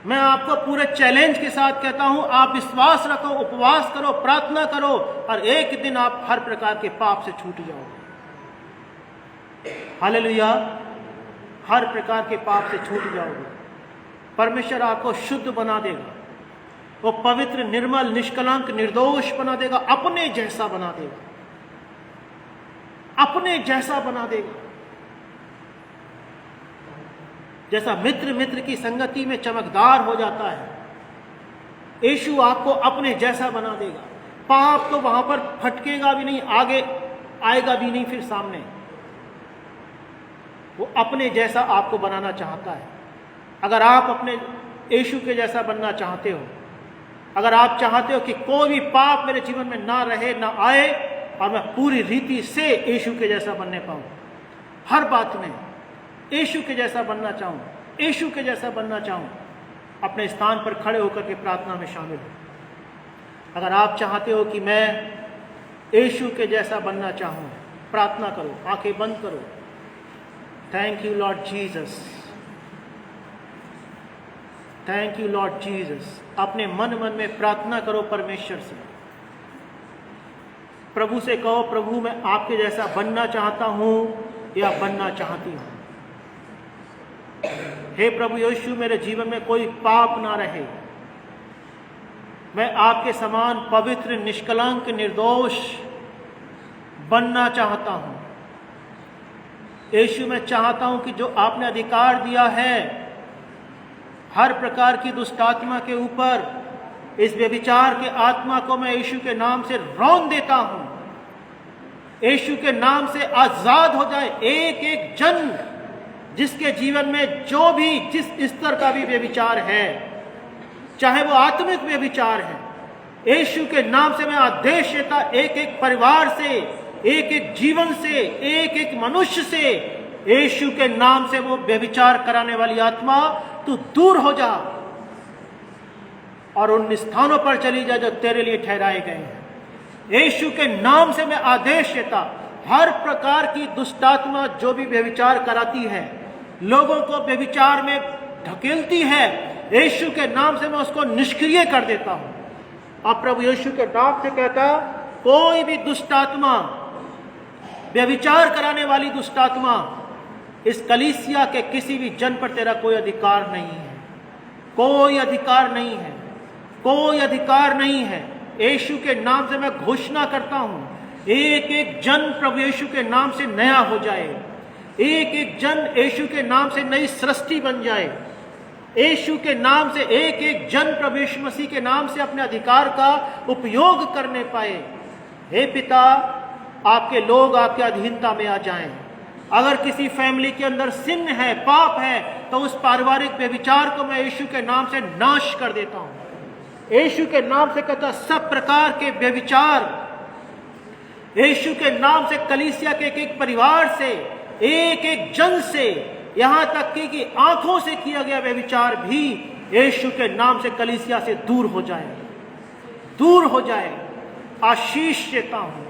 मैं आपको पूरे चैलेंज के साथ कहता हूं, आप विश्वास रखो, उपवास करो, प्रार्थना करो और एक दिन आप हर प्रकार के पाप से छूट जाओगे। हालेलुया। हर प्रकार के पाप से छूट जाओगे। परमेश्वर आपको शुद्ध बना देगा, वो पवित्र, निर्मल, निष्कलंक, निर्दोष बना देगा, अपने जैसा बना देगा, अपने जैसा बना देगा। जैसा मित्र मित्र की संगति में चमकदार हो जाता है, यीशु आपको अपने जैसा बना देगा। पाप तो वहां पर फटकेगा भी नहीं, आगे आएगा भी नहीं फिर सामने। वो अपने जैसा आपको बनाना चाहता है। अगर आप अपने यीशु के जैसा बनना चाहते हो, अगर आप चाहते हो कि कोई भी पाप मेरे जीवन में ना रहे, ना आए और मैं पूरी रीति से यीशु के जैसा बनने पाऊं, हर बात में यीशु के जैसा बनना चाहूं, यीशु के जैसा बनना चाहूं, अपने स्थान पर खड़े होकर के प्रार्थना में शामिल हो। अगर आप चाहते हो कि मैं यीशु के जैसा बनना चाहूं, प्रार्थना करो, आंखें बंद करो। Thank you Lord Jesus, thank you Lord Jesus. अपने मन मन में प्रार्थना करो परमेश्वर से। प्रभु से कहो, प्रभु मैं आपके जैसा बनना चाहता हूं या बनना चाहती हूं। हे प्रभु यीशु, मेरे जीवन में कोई पाप ना रहे। मैं आपके समान पवित्र, निष्कलंक, निर्दोष बनना चाहता हूं। यीशु, मैं चाहता हूं कि जो आपने अधिकार दिया है हर प्रकार की दुष्ट आत्मा के ऊपर, इस व्यभिचार के आत्मा को मैं यीशु के नाम से रौंद देता हूं। यीशु के नाम से आजाद हो जाए एक एक जन, जिसके जीवन में जो भी जिस स्तर का भी व्यभिचार है, चाहे वो आत्मिक व्यभिचार है, यीशु के नाम से मैं आदेश देता, एक एक परिवार से, एक एक जीवन से, एक एक मनुष्य से, यीशु के नाम से वो व्यभिचार कराने वाली आत्मा तू दूर हो जा और उन स्थानों पर चली जा जो तेरे लिए ठहराए गए हैं। यीशु के नाम से मैं आदेश देता, हर प्रकार की दुष्टात्मा जो भी व्यभिचार कराती है, लोगों को व्यभिचार में ढकेलती है, यीशु के नाम से मैं उसको निष्क्रिय कर देता हूं। अब प्रभु यीशु के नाम से कहता, कोई भी दुष्टात्मा, व्यभिचार कराने वाली दुष्टात्मा, इस कलीसिया के किसी भी जन पर तेरा कोई अधिकार नहीं है, कोई अधिकार नहीं है, कोई अधिकार नहीं है। यीशु के नाम से मैं घोषणा करता हूं, एक एक जन प्रभु यीशु के नाम से नया हो जाए, एक एक जन यीशु के नाम से नई सृष्टि बन जाए, यीशु के नाम से एक एक जन प्रभु यीशु मसीह के नाम से अपने अधिकार का उपयोग करने पाए। हे पिता, आपके लोग आपके अधीनता में आ जाएं। अगर किसी फैमिली के अंदर सिन है, पाप है, तो उस पारिवारिक व्यभिचार को मैं यीशु के नाम से नाश कर देता हूं। यीशु के नाम से कहता, सब प्रकार के व्यभिचार यीशु के नाम से कलीसिया के एक एक परिवार से, एक एक जन से, यहां तक कि आंखों से किया गया व्यभिचार भी यीशु के नाम से कलीसिया से दूर हो जाए, दूर हो जाए। आशीष देता हूं,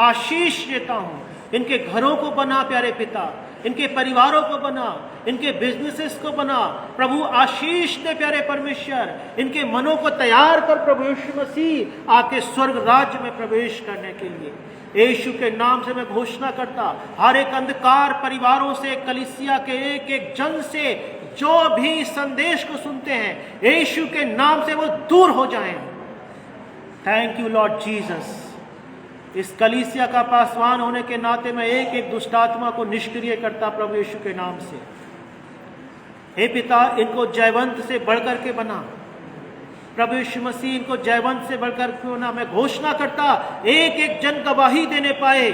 आशीष देता हूं। इनके घरों को बना प्यारे पिता, इनके परिवारों को बना, इनके बिजनेसेस को बना। प्रभु आशीष दे प्यारे परमेश्वर, इनके मनों को तैयार कर प्रभु यीशु मसीह आपके स्वर्ग राज्य में प्रवेश करने के लिए। यीशु के नाम से मैं घोषणा करता, हर एक अंधकार परिवारों से, कलीसिया के एक एक जन से जो भी संदेश को सुनते हैं, यीशु के नाम से वो दूर हो जाएं। Thank you Lord Jesus. इस कलीसिया का पासवान होने के नाते मैं एक एक दुष्टात्मा को निष्क्रिय करता प्रभु यीशु के नाम से। हे पिता, इनको जयवंत से बढ़कर के बना प्रभु यीशु मसीह, इनको जयवंत से बढ़कर के बना। मैं घोषणा करता, एक एक जन गवाही देने पाए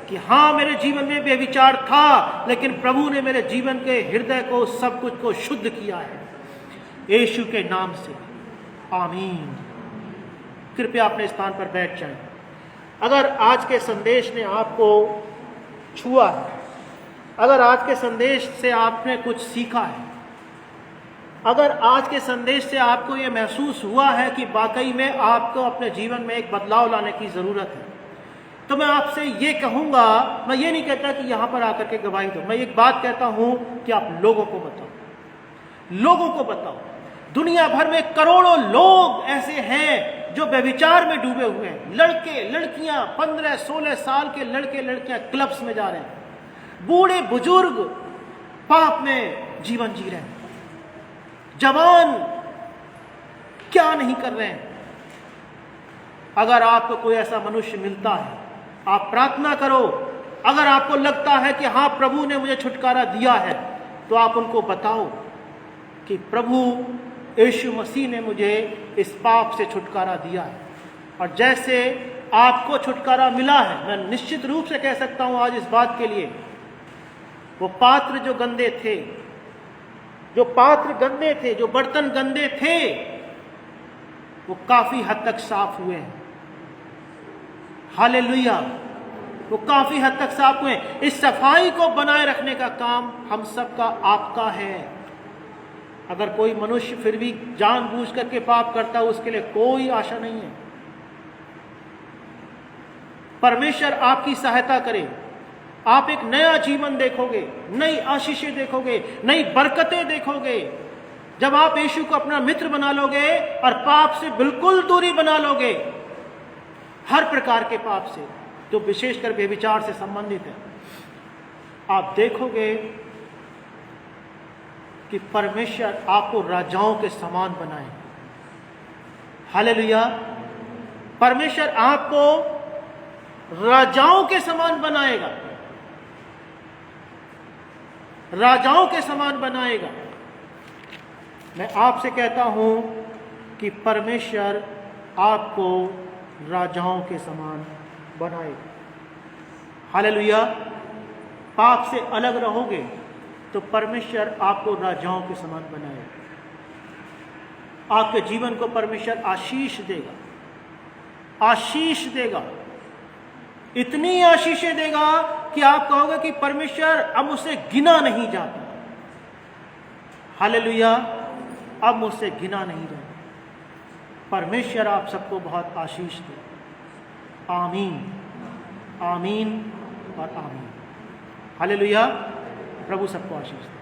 कि हाँ, मेरे जीवन में व्यभिचार था, लेकिन प्रभु ने मेरे जीवन के हृदय को, सब कुछ को शुद्ध किया है, यीशु के नाम से। आमीन। कृपया अपने स्थान पर बैठ जाएं। अगर आज के संदेश ने आपको छुआ है, अगर आज के संदेश से आपने कुछ सीखा है, अगर आज के संदेश से आपको ये महसूस हुआ है कि वाकई में आपको अपने जीवन में एक बदलाव लाने की ज़रूरत है, तो मैं आपसे ये कहूँगा, मैं ये नहीं कहता कि यहाँ पर आकर के गवाही दो, मैं एक बात कहता हूँ कि आप लोगों को बताओ, लोगों को बताओ। दुनिया भर में करोड़ों लोग ऐसे हैं जो व्यभिचार में डूबे हुए हैं। लड़के लड़कियां 15-16 साल के लड़के लड़कियां क्लब्स में जा रहे हैं, बूढ़े बुजुर्ग पाप में जीवन जी रहे हैं, जवान क्या नहीं कर रहे हैं। अगर आपको कोई ऐसा मनुष्य मिलता है, आप प्रार्थना करो। अगर आपको लगता है कि हाँ प्रभु ने मुझे छुटकारा दिया है, तो आप उनको बताओ कि प्रभु यीशु मसीह ने मुझे इस पाप से छुटकारा दिया है। और जैसे आपको छुटकारा मिला है, मैं निश्चित रूप से कह सकता हूं आज इस बात के लिए, वो पात्र जो गंदे थे, जो पात्र गंदे थे, जो बर्तन गंदे थे, वो काफी हद तक साफ हुए हैं। हालेलुया, वो काफी हद तक साफ हुए। इस सफाई को बनाए रखने का काम हम सबका, आपका है। अगर कोई मनुष्य फिर भी जानबूझ करके पाप करता है, उसके लिए कोई आशा नहीं है। परमेश्वर आपकी सहायता करे, आप एक नया जीवन देखोगे, नई आशीषें देखोगे, नई बरकतें देखोगे। जब आप यीशु को अपना मित्र बना लोगे और पाप से बिल्कुल दूरी बना लोगे, हर प्रकार के पाप से, जो विशेषकर व्यभिचार से संबंधित है, आप देखोगे कि परमेश्वर आपको राजाओं के समान बनाए। हालेलुया, परमेश्वर आपको राजाओं के समान बनाएगा, राजाओं के समान बनाएगा। मैं आपसे कहता हूं कि परमेश्वर आपको राजाओं के समान बनाएगा। हालेलुया, पाप से अलग रहोगे तो परमेश्वर आपको राजाओं के समान बनाएगा। आपके जीवन को परमेश्वर आशीष देगा, आशीष देगा, इतनी आशीषें देगा कि आप कहोगे कि परमेश्वर अब मुझसे गिना नहीं जाता। हालेलुया, अब मुझसे गिना नहीं जाता। परमेश्वर आप सबको बहुत आशीष दे। आमीन, आमीन और आमीन। हालेलुया, प्रभु सबको आशीष दे।